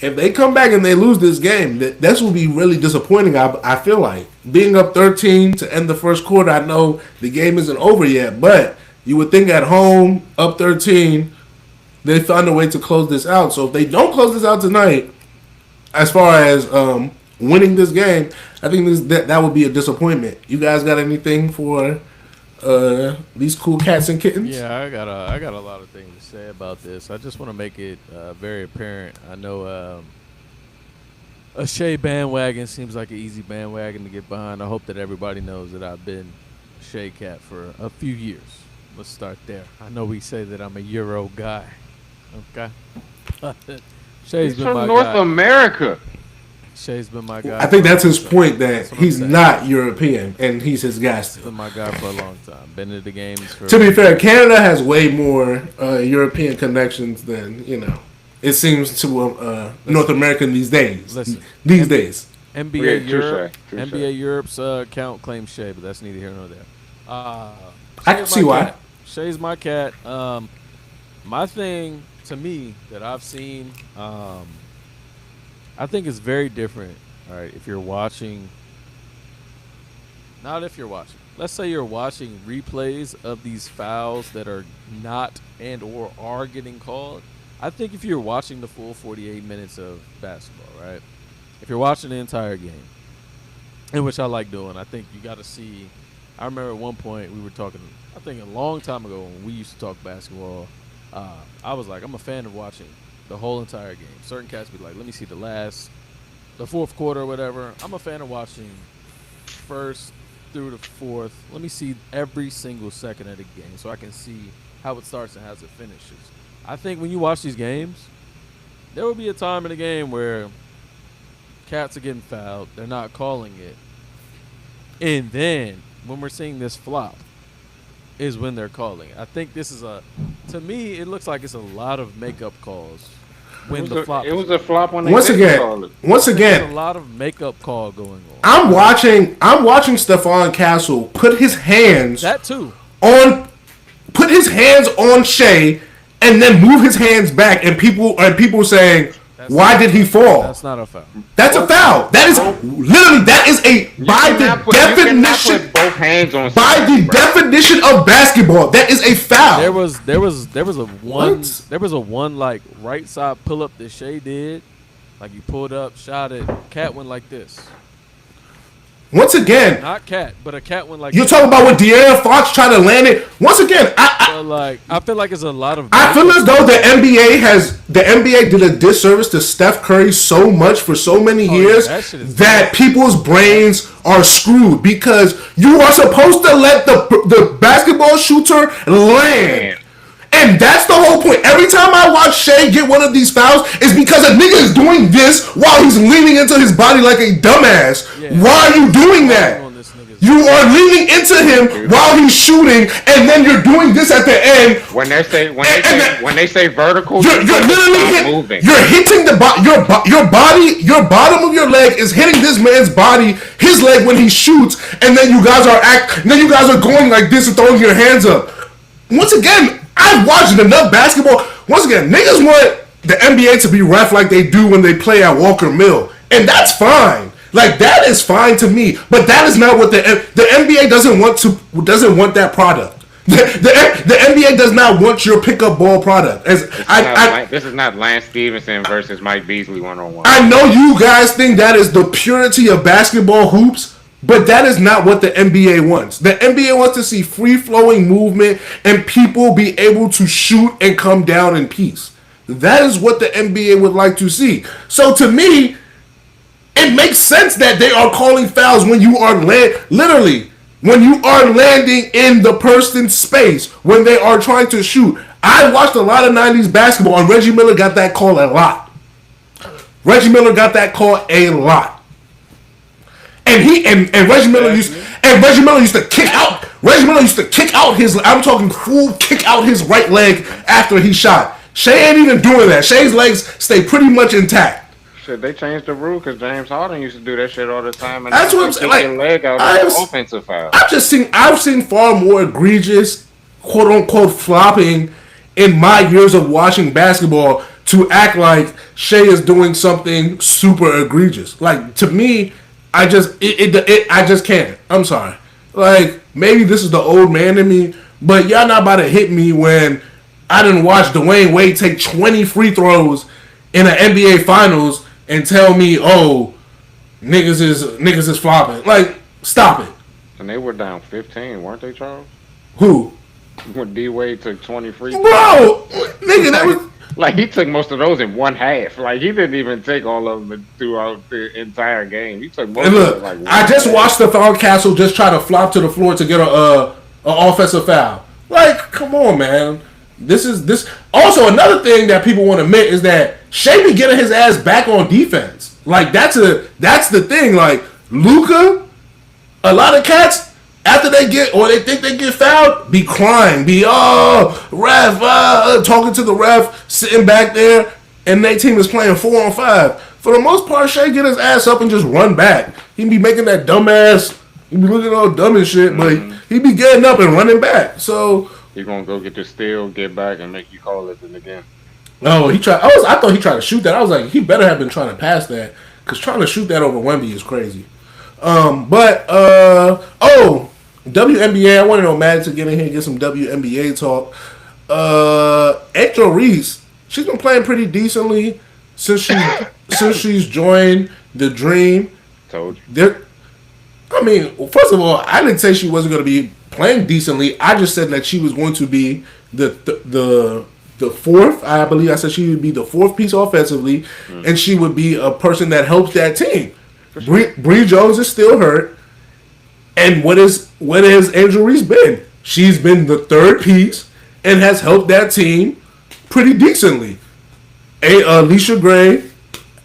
if they come back and they lose this game, this will be really disappointing, I feel like. Being up 13 to end the first quarter, I know the game isn't over yet, but you would think at home, up 13, they find a way to close this out. So if they don't close this out tonight, as far as winning this game, I think that would be a disappointment. You guys got anything for these cool cats and kittens? Yeah, I got a lot of things to say about this. I just want to make it very apparent. I know a Shea bandwagon seems like an easy bandwagon to get behind. I hope that everybody knows that I've been a Shea cat for a few years. Let's start there. I know we say that I'm a Euro guy. Okay. Shea's He's been from my North guy. America. Shea's been my guy. I think that's his point, that That's what I'm he's saying. not European and he's his guy He's still. been my guy for a long time. Been to the games for. To be fair, Canada has way more European connections than, it seems to North American these days. Listen, These days. NBA Yeah, Europe, touche. NBA Europe's account claims Shea, but that's neither here nor there. I can Shea's see my why. cat. Shea's my cat. My thing to me that I've seen, I think it's very different. All right, if you're watching, not if you're watching. Let's say you're watching replays of these fouls that are not and or are getting called. I think if you're watching the full 48 minutes of basketball, right? If you're watching the entire game, and which I like doing, I think you got to see. I remember at one point we were talking, I think a long time ago when we used to talk basketball, I was like, I'm a fan of watching the whole entire game. Certain cats be like, let me see the fourth quarter or whatever. I'm a fan of watching first through the fourth. Let me see every single second of the game so I can see how it starts and how it finishes. I think when you watch these games, there will be a time in the game where cats are getting fouled. They're not calling it. And then when we're seeing this flop is when they're calling it. I think this is to me, it looks like it's a lot of makeup calls when the flop. It was a flop when they Once didn't call it. again, There's a lot of makeup call going on. I'm watching Stephon Castle put his hands That too. on Shea and then move his hands back, and people saying, why did he fall? That's not a foul. That's a foul. That is literally by the definition both hands on by somebody, the bro. definition of basketball. That is a foul. There was a one What? there was a one like right side pull up that Shea did. Like you pulled up, shot it, cat went like this. Once again, Not cat, but a cat went like you're this. talking about when De'Aaron Fox tried to land it. Once again, So, like I feel like it's a lot of I feel as though the NBA did a disservice to Steph Curry so much for so many yeah, years that shit is that people's brains are screwed because you are supposed to let the basketball shooter land. And that's the whole point. Every time I watch Shea get one of these fouls, it's because a nigga is doing this while he's leaning into his body like a dumbass. Yeah. Why are you doing that? On this nigga's You are leaning into him while he's shooting, and then you're doing this at the end. When they say vertical, You're literally moving. You're hitting your body. Your bottom of your leg is hitting this man's body, his leg when he shoots, and then you guys are going like this and throwing your hands up. Once again, I've watched enough basketball. Once again, niggas want the NBA to be ref like they do when they play at Walker Mill, and that's fine. Like, that is fine to me, but that is not what the NBA doesn't want that product. The NBA does not want your pickup ball product. This is not Lance Stevenson versus Mike Beasley 1-on-1. I know you guys think that is the purity of basketball hoops, but that is not what the NBA wants. The NBA wants to see free-flowing movement and people be able to shoot and come down in peace. That is what the NBA would like to see. So to me, it makes sense that they are calling fouls when you are literally when you are landing in the person's space when they are trying to shoot. I watched a lot of 90s basketball, and Reggie Miller got that call a lot. And Reggie Miller used to kick out. Reggie Miller used to kick out his. I'm talking full kick out his right leg after he shot. Shea ain't even doing that. Shea's legs stay pretty much intact. Shit, they changed the rule because James Harden used to do that shit all the time. And that's what I'm saying. Like, leg out offensive foul. I've seen far more egregious, quote unquote, flopping in my years of watching basketball to act like Shea is doing something super egregious. Like, to me, I just can't. I'm sorry. Like, maybe this is the old man in me, but y'all not about to hit me when I didn't watch Dwayne Wade take 20 free throws in an NBA Finals and tell me, oh, niggas is flopping. Like, stop it. And they were down 15, weren't they, Charles? Who? When D Wade took 20 free throws. Bro, nigga, that was like he took most of those in one half. Like he didn't even take all of them throughout the entire game. He took most of it. Like I just watched the Foul Castle just try to flop to the floor to get a offensive foul. Like, come on, man. This. Also, another thing that people want to admit is that Shea be getting his ass back on defense. Like, that's the thing. Like, Luka, a lot of cats, after they think they get fouled, be crying, ref, talking to the ref, sitting back there, and their team is playing 4-on-5. For the most part, Shea get his ass up and just run back. He be making that dumbass, he be looking all dumb and shit, but he be getting up and running back. So he gonna go get the steal, get back, and make you call it then again. Oh, I thought he tried to shoot that. I was like, he better have been trying to pass that, because trying to shoot that over Wemby is crazy. WNBA, I want to know Matt to get in here and get some WNBA talk. Angel Reese, she's been playing pretty decently since she's joined the Dream. Told you. I mean, first of all, I didn't say she wasn't going to be playing decently. I just said that she was going to be the fourth. I believe I said she would be the fourth piece offensively, and she would be a person that helps that team. Sure. Bree Jones is still hurt. And what has Angel Reese been? She's been the third piece and has helped that team pretty decently. Alicia Gray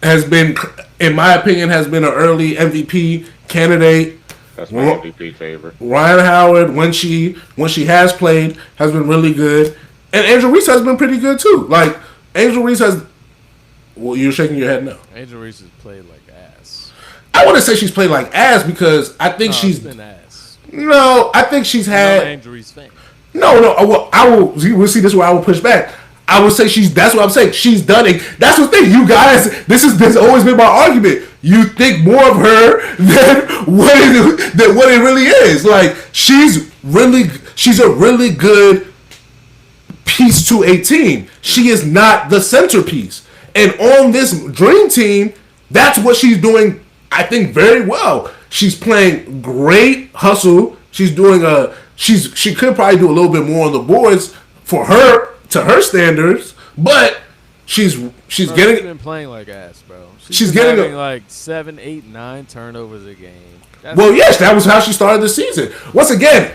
has been, in my opinion, has been an early MVP candidate. That's my MVP favorite. Ryan Howard, when she has played, has been really good. And Angel Reese has been pretty good too. Like, Angel Reese has... Well, you're shaking your head no. Angel Reese has played like ass. I want to say she's played like ass because I think she's been ass. No, I think she's had. I'm an Angel Reese fan. No. I will. We'll see. This is where I will push back. I would say that's what I'm saying. She's done it. That's the thing, you guys. This has always been my argument. You think more of her than what it really is. Like, she's a really good piece to a team. She is not the centerpiece. And on this Dream Team, that's what she's doing, I think, very well. She's playing great hustle. She's doing she could probably do a little bit more on the boards for her to her standards, but she's been playing like ass, bro. She's getting like 7, 8, 9 turnovers a game. Yes, that was how she started the season. Once again,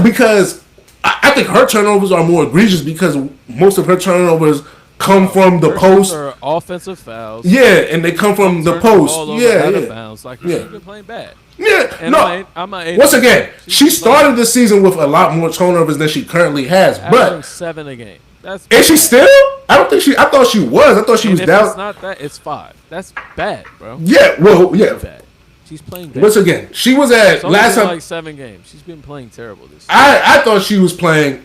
because I think her turnovers are more egregious because most of her turnovers come from the post. Or offensive fouls. Yeah, and they come from the Turning post. ball over Yeah, out of yeah. bounds. Like, Yeah. she's been playing bad. Yeah, And no. I'm not Once again, she started the season with a lot more turnovers than she currently has. averaging But 7 a game. That's is she bad. still? I don't think she. I thought she was. I thought she And was if down. it's not that, it's 5. That's bad, bro. Yeah. Well, yeah. Bad. She's playing bad. Once again, she was at It's only last been time. like 7 games. She's been playing terrible this year. I thought she was playing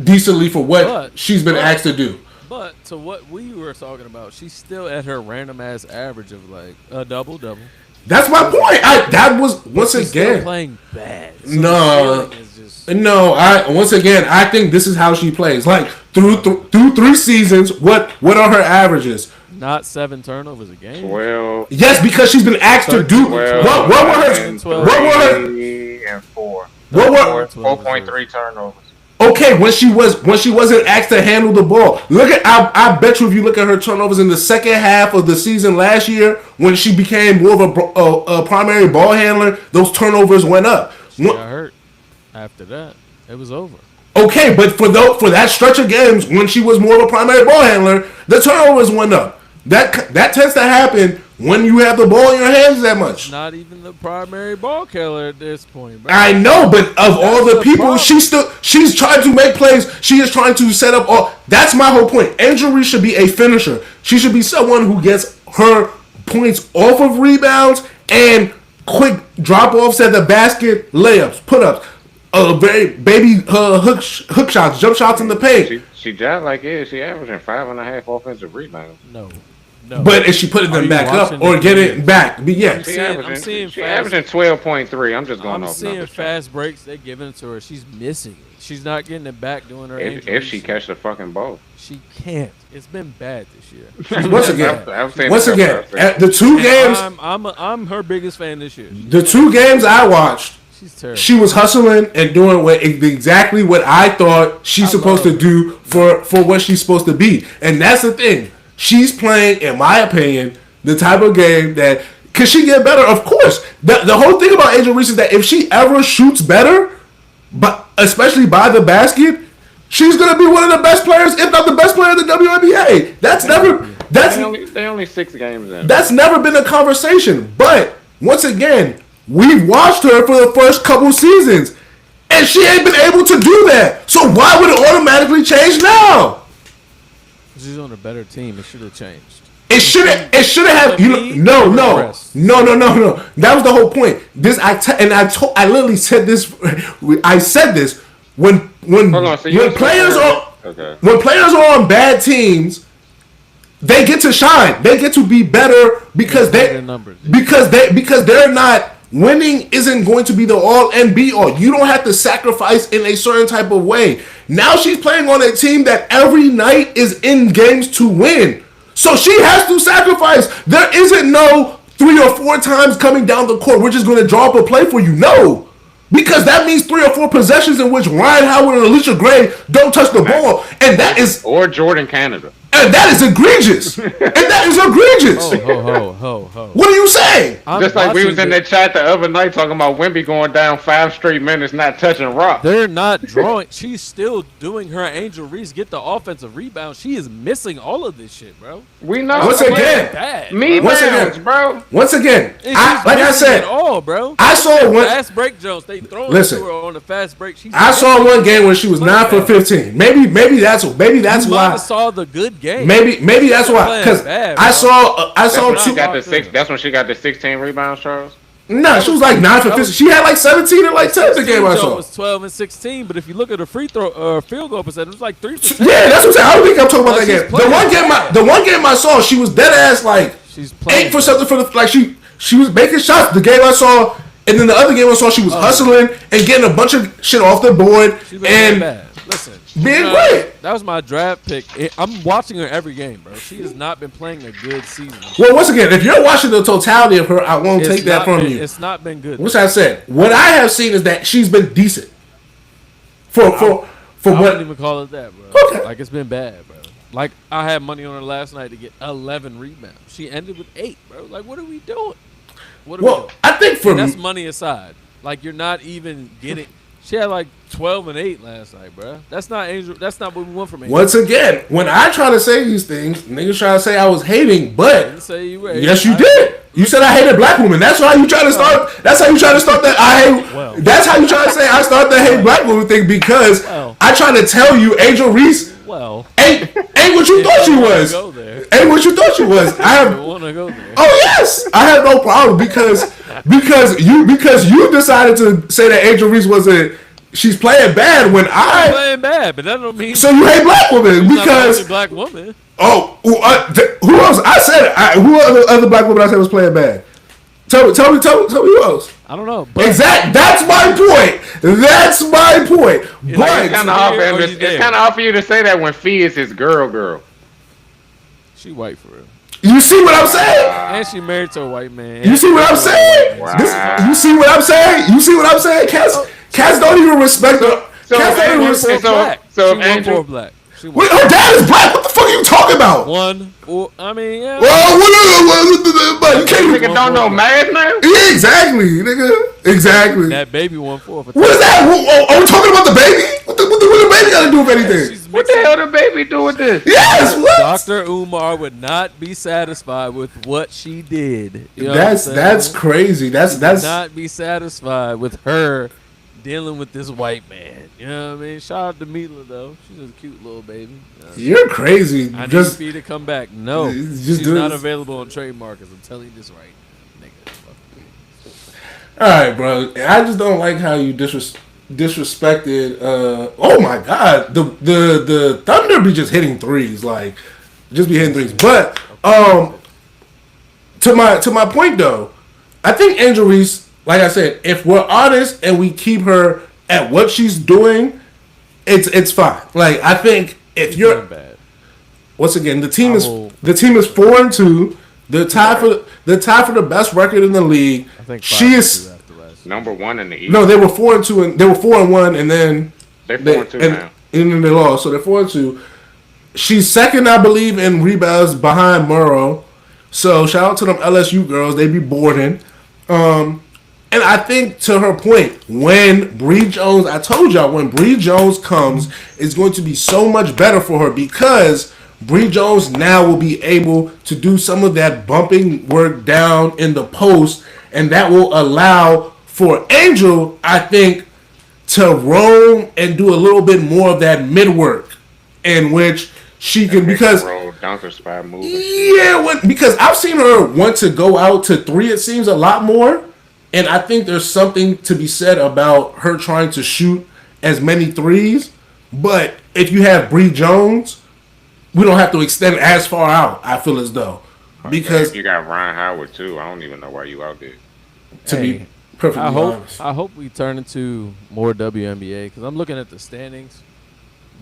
decently for what But- she's been but- asked to do. But to what we were talking about, she's still at her random ass average of like a double. That's my point. That was once She's still again. playing bad. So No. the ceiling is just No, once again, I think this is how she plays. Like through 3 seasons, what are her averages? not 7 turnovers a game. 12, Yes, because she's been asked to do. 12, What were her? and What were her? 3 and 4. What were? 4.3 turnovers. Okay, when she wasn't asked to handle the ball. Look at I bet you if you look at her turnovers in the second half of the season last year, when she became more of a primary ball handler, those turnovers went up. She got hurt. After that, it was over. Okay, but for that stretch of games when she was more of a primary ball handler, the turnovers went up. That tends to happen when you have the ball in your hands that much. Not even the primary ball killer at this point, bro. I know, but of all the the people, problem. she's trying to make plays. She is trying to set up all. That's my whole point. Angel Reese should be a finisher. She should be someone who gets her points off of rebounds and quick drop offs at the basket, layups, put ups, very baby hook shots, jump shots in the paint. She jacked like it. She averaging 5.5 offensive rebounds. No. But is she putting Are them you back up watching or the getting game? it back? But yeah, I'm seeing She fast- averaging 12.3. I'm just going I'm off seeing numbers. fast breaks. They're giving it to her. She's missing it. She's not getting it back doing her If she catch the fucking ball. She can't. It's been bad this year. once again, I'm saying once that again, first. at the 2 games, I'm her biggest fan this year. the 2 games I watched, She's terrible. she was hustling and doing exactly what I thought she's supposed to do for what she's supposed to be. And that's the thing. She's playing, in my opinion, the type of game that can she get better? Of course. The whole thing about Angel Reese is that if she ever shoots better, but especially by the basket, she's gonna be one of the best players, if not the best player in the WNBA. They only 6 games in. That's never been a conversation. But once again, we've watched her for the first couple seasons, and she ain't been able to do that. So why would it automatically change now? She's on a better team. It should have changed. It should have. No. That was the whole point. I literally said this. I said this when Hold on, so you players are okay. when players are on bad teams, they get to shine. They get to be better because Better numbers. because they're not winning. Isn't going to be the all and be all. You don't have to sacrifice in a certain type of way. Now she's playing on a team that every night is in games to win. So she has to sacrifice. There isn't no 3 or 4 times coming down the court, we're just going to draw up a play for you. No. Because that means 3 or 4 possessions in which Ryan Howard and Alicia Gray don't touch the ball. And that is Or Jordan Canada. egregious. And that is egregious. Ho. What are you saying? I'm Just like we was watching in that chat the other night talking about Wemby going down 5 straight minutes not touching rock. They're not drawing. She's still doing her Angel Reese get the offensive rebound. She is missing all of this shit, bro. We know. Once again, Bad. Me Once rounds, again. bro. Once again, And like she's I missing said, it all, bro. I saw one. Fast break Jones. They throwing Listen. it to her on the fast break. She's I saw missing one game where she was 9 for 15. Maybe that's You might why. have saw the good game. Maybe that's why. playing Because bad, I bro. saw That's when she 2. got the 6. That's when she got the 16 rebounds, Charles. No, she was like 9 for 15. She had like 17 and like 10 the game I Jones saw. was 12 and 16, but if you look at her free throw field goal percentage, it was like 3%. Yeah, that's what I'm saying. I don't think I'm talking about Like, that she's game. playing The one game I saw, she was dead ass like She's playing 8 for something for the like she was making shots. The game I saw, and then the other game I saw, she was hustling and getting a bunch of shit off the board She's been playing and bad. Listen, being great. That was my draft pick. I'm watching her every game, bro. She has not been playing a good season. Well, once again, if you're watching the totality of her, I won't It's take that not from been- you. It's not been good. Which I said, what I have seen is that she's been decent. For I what? wouldn't even call it that, bro. Okay. Like, it's been bad, bro. Like, I had money on her last night to get 11 rebounds. She ended with 8, bro. Like, what are we doing? What are we Well, doing? I think for And that's me, money aside. Like, you're not even getting. She had like 12 and 8 last night, bro. That's not Angel. That's not what we want from Angel. Once again, when I try to say these things, niggas try to say I was hating, I but didn't say you were. yes, you did. You said I hated black women. That's how you try to start. That's how you try to start that I hate. Well. That's how you try to say I start the hate black women thing because Well. I try to tell you Angel Reese Well, ain't what you thought she was. Go there. Ain't what you thought she was. I I have. want to go there. Oh yes, I have no problem because you decided to say that Angel Reese wasn't. She's playing bad when I'm I. playing bad, but that don't mean So you hate black women she's not the because only black woman. oh who else? I said it. Who other black woman I said was playing bad? Tell me who else? I don't know. But Exact. That's my point. That's my point. Like, It's But kind of hard for here him. or To, you it's there? kind of hard for you to say that when Fee is his girl. she white for real, you see what I'm saying? and she married to a white man. You see what I'm saying? Wow. You see what I'm saying? You see what I'm saying? Cats don't even respect her. So Cats don't even Angel- respect. so- Black. so she if Angel- 1-4 black. She Wait, her dad is black. What the fuck are you talking about? 1-4. I mean, yeah. Well, what you can't even. Nigga don't know math now. Yeah, exactly, nigga. Exactly. That baby 1-4. What is that? Are we talking about the baby? What the baby got to do with anything? She's What the hell the baby do with this? Yes, what? Dr. Umar would not be satisfied with what she did. You know what I'm saying? That's crazy. That's Not be satisfied with her dealing with this white man. You know what I mean? Shout out to Mila though. She's a cute little baby. you're crazy. I need Just Fee to come back. No, Just she's do not this. available on trade markets. I'm telling you this right now, nigga. Fuck you. all right, bro. I just don't like how you disrespected. Oh my God, the Thunder be just hitting threes, like just be hitting threes. But to my point though, I think Angel Reese, like I said, if we're honest and we keep her at what she's doing, it's fine. Like I think if you're Doing bad. once again the team I is will- 4-2. They're tied for the best record in the league. I think She 5-2 is after last. Number one in the East. no, they were 4-2 and they were 4-1 and then They're 4-2 now. and then they lost, so they're 4-2. She's second, I believe, in rebounds behind Murrow. So shout out to them LSU girls. They be boarding. And I think to her point, when Bree Jones, I told y'all, when Bree Jones comes, it's going to be so much better for her because Bree Jones now will be able to do some of that bumping work down in the post, and that will allow for Angel, I think, to roam and do a little bit more of that mid work, in which she can because. Roll, dunker spot move. Yeah, because I've seen her want to go out to three, it seems, a lot more. And I think there's something to be said about her trying to shoot as many threes. But if you have Bree Jones, we don't have to extend as far out, I feel as though. Because, You got Ryan Howard too. I don't even know why you out there. to Hey, be perfectly honest. I hope we turn into more WNBA because I'm looking at the standings.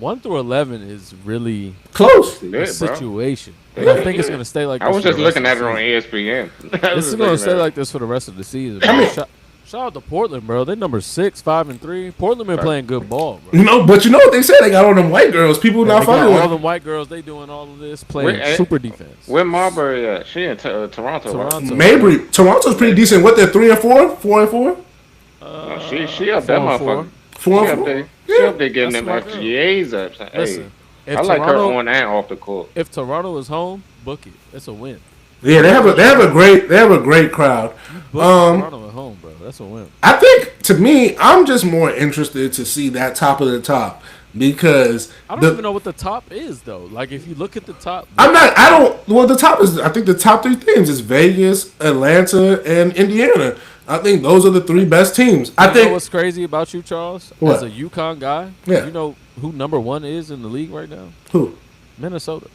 1 through 11 is really Close. Good, a bro. situation. Yeah. I think it's going to stay like this. I was for just the rest looking of at the it on season. ESPN. This is going to stay like this for the rest of the season. Bro. Shout out to Portland, bro. They number 6, 5, and 3. Portland been playing good ball, bro. You know, but you know what they said? They got all them white girls. People not They got fucking all with the white girls. They doing all of this, playing Wait, super defense. Where Marbury at? She in Toronto. Right? Toronto. Mabry. Toronto's pretty decent. What, they're 3 and 4? 4 and 4? No, she up that 4-4. motherfucker. 4 She and up 4? there. She up there getting That's them my girl. FGAs up. Hey, Listen, if I like her Toronto, on and off the court. if Toronto is home, book it. It's a win. Yeah, they have a great crowd. Book Toronto at home, bro. That's a win. I think, to me, I'm just more interested to see that top of the top because I don't even know what the top is though. Like if you look at the top, the top is, I think the top 3 teams is Vegas, Atlanta, and Indiana. I think those are the 3 best teams. I you know think, what's crazy about you, Charles? What? As a UConn guy, Yeah. you know who number 1 is in the league right now? who? Minnesota.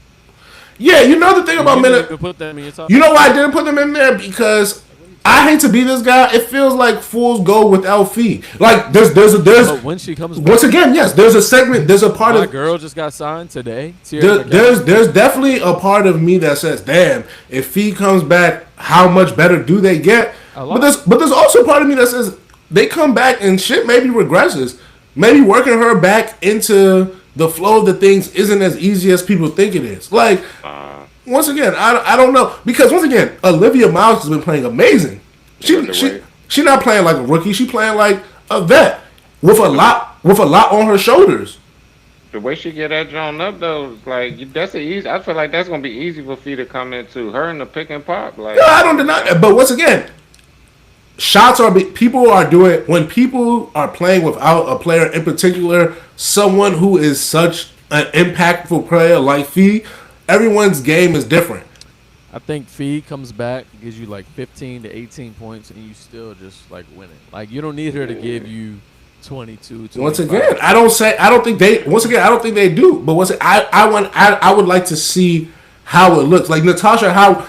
Yeah, you know the thing about You didn't Minnesota. even put them in your top. You know why I didn't put them in there? Because I hate to be this guy. It feels like fools go without fee. Like there's But when she comes back, once again, yes, there's a segment, there's a part my of girl just got signed today. Tierra there's definitely a part of me that says, damn, if Fee comes back, how much better do they get? A lot. But there's also a part of me that says they come back and shit maybe regresses. Maybe working her back into the flow of the things isn't as easy as people think it is. Like once again, I don't know, because once again, Olivia Miles has been playing amazing. She not playing like a rookie. She playing like a vet. with a lot on her shoulders. The way she get that drawn up though, like that's easy. I feel like that's gonna be easy for Fee to come into her in the pick and pop. Like Yeah, I don't deny that. But once again, people are doing when people are playing without a player in particular, someone who is such an impactful player like Fee, everyone's game is different. I think Fee comes back, gives you like 15 to 18 points, and you still just like winning. Like you don't need her to give you 22. 25. Once again, I don't think they do. But I would like to see how it looks. Like Natasha, how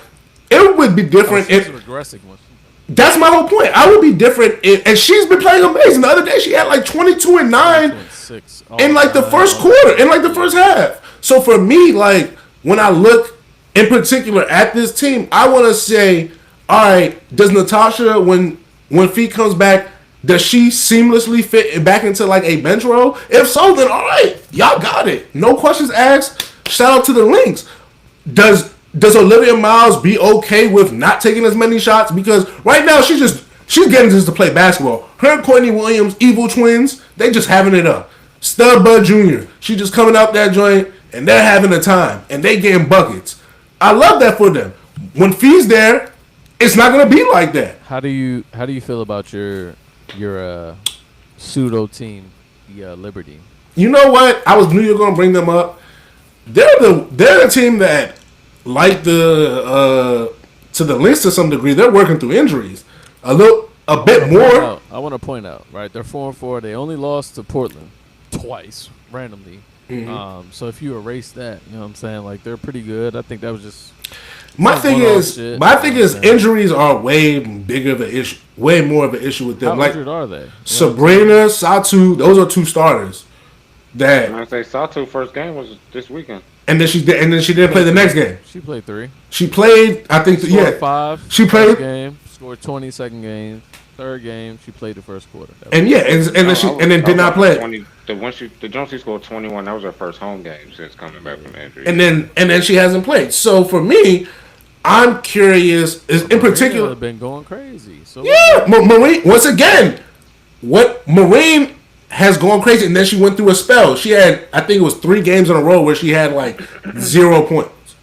it would be different She's if. regressing once. That's my whole point. I would be different, and she's been playing amazing. The other day, she had like 22 and 9 in like the first quarter, in like the first half. So for me, like when I look in particular at this team, I want to say, all right, does Natasha when Fee comes back, does she seamlessly fit back into like a bench role? If so, then all right, y'all got it. No questions asked. Shout out to the Lynx. Does Olivia Miles be okay with not taking as many shots? Because right now she's getting just to play basketball. Her and Courtney Williams, evil twins, they just having it up. Stud Bud Jr., she just coming out that joint and they're having a time and they getting buckets. I love that for them. When Fee's there, it's not gonna be like that. How do you feel about your pseudo team, the Liberty? You know what? I knew you were gonna bring them up. They're the team that, like to the Lynx to some degree, they're working through injuries. A bit more. I want to point out, right? They're 4-4. They only lost to Portland twice, randomly. Mm-hmm. So if you erase that, you know what I'm saying? Like they're pretty good. I think that was just My thing is injuries are way bigger of an issue, way more of an issue with them. How like injured are they? Sabrina, Satu, those are two starters. That I say Satu first game was this weekend. and then she didn't play the next game. She played 3. She played, I think, Scored 5. She played first game. Scored 20 second game. Third game, she played the first quarter. And then did not play. The Jonesy scored 21. That was her first home game since coming back from injury. And then she hasn't played. So for me, I'm curious. Is in particular have been going crazy. So yeah, Marine. Once again, what Marine has gone crazy, and then she went through a spell. She had, I think it was 3 games in a row where she had like 0 points.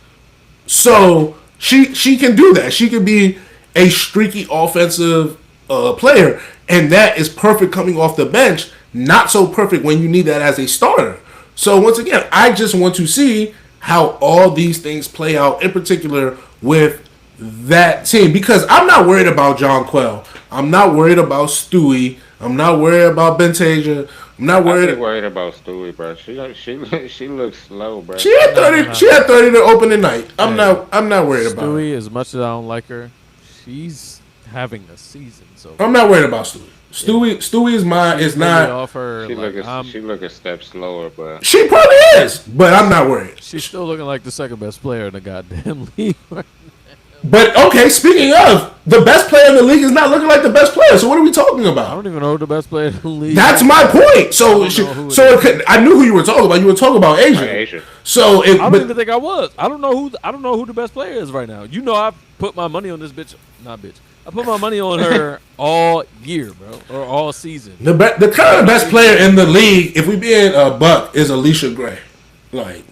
So she can do that. She can be a streaky offensive player, and that is perfect coming off the bench. Not so perfect when you need that as a starter. So once again, I just want to see how all these things play out, in particular with that team, because I'm not worried about John Quell. I'm not worried about Stewie. I'm not worried about Bentasia. I'm not worried about Stewie, bro. She looks slow, bro. She had 30. She had 30 to open the night. I'm not worried about her. Stewie, as much as I don't like her, she's having a season. So I'm not worried about Stewie. Stewie is not. Off her, she look a step slower, but she probably is, but I'm not worried. She's still looking like the second best player in the goddamn league. But okay, speaking of, the best player in the league is not looking like the best player. So what are we talking I about? don't even know who the best player in the league. That's my point. So I knew who you were talking about. You were talking about Asia. Asia. So I don't even think I was. I don't know who the best player is right now. You know, I put my money on this bitch. Not bitch. I put my money on her all year, bro, or all season. the current best player in the league, if we being a buck, is Alicia Gray. Like,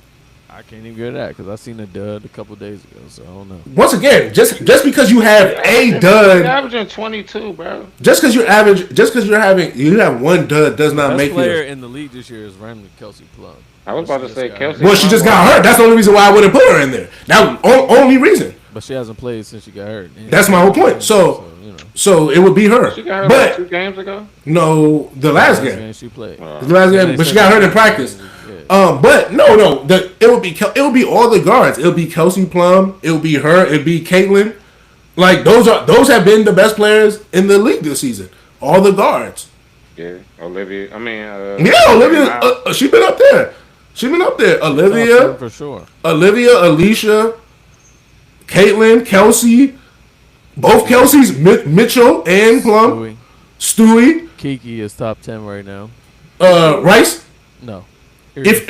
I can't even get that because I seen a dud a couple days ago, so I don't know. once again, just because you have a You're dud, averaging 22, bro. just because you have one dud does not Best make player you. in the league this year is randomly Kelsey Plum. I was about to say Kelsey. Well, she just got hurt. That's the only reason why I wouldn't put her in there. That only reason. But she hasn't played since she got hurt. Yeah. That's my whole point. So it would be her. She got hurt but 2 games ago. No, the last game. She played. The last game, but she got hurt in practice. But no, it would be all the guards. It would be Kelsey Plum. It would be her. It would be Caitlin. Like those have been the best players in the league this season. All the guards. Yeah, Olivia. Olivia. She been up there. Olivia for sure. Olivia, Alicia, Caitlin, Kelsey. Both Kelseys, Mitchell and Plum. Stewie. Kiki is top 10 right now. Rice. No. If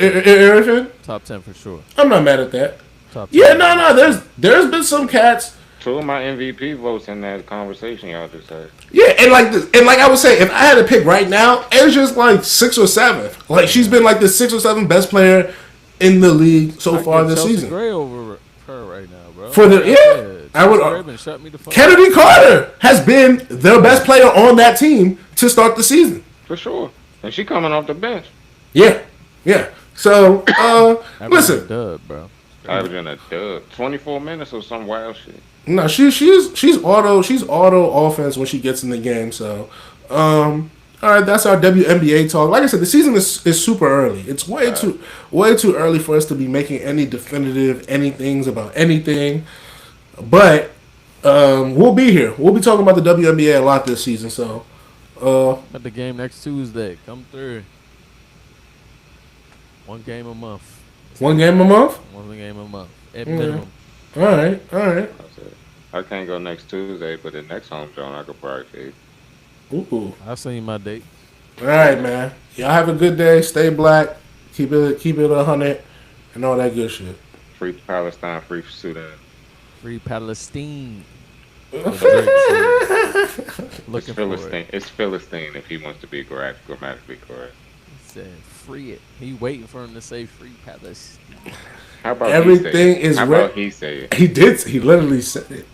top 10 for sure. I'm not mad at that. Top 10. Yeah, no. There's been some cats Two of my MVP votes in that conversation y'all just had. Yeah, and like this, and like I was saying, if I had to pick right now, Asia's like 6 or 7. Like she's been like the 6 or 7 best player in the league so I far give this Chelsea season. Gray over her right now, bro. For the- Like I yeah, said, I would- Chelsea Gray been shut me the fuck up. Kennedy Carter has been the best player on that team to start the season. For sure. And she coming off the bench. Yeah, yeah. So, Averaging a listen, dub, bro. Averaging a dub. 24 minutes or some wild shit. no, she's auto offense when she gets in the game. So, all right, that's our WNBA talk. Like I said, the season is super early. It's way too early for us to be making any definitive anythings about anything. But we'll be here. We'll be talking about the WNBA a lot this season. So, At the game next Tuesday. Come through. One game a month. one game a month. One game a month. At Yeah. minimum. All right, all right. That's it. I can't go next Tuesday, but the next home zone I could probably see. Ooh. I've seen my date. All right, man. Y'all have a good day. Stay black. Keep it 100, and all that good shit. Free Palestine, free Sudan. Free Palestine. It's Looking for Philistine. it. It's Philistine if he wants to be grammatically correct. Said free it. He waiting for him to say free Palestine. How about Everything he say it? is How re- about he say it? He did. He literally said it.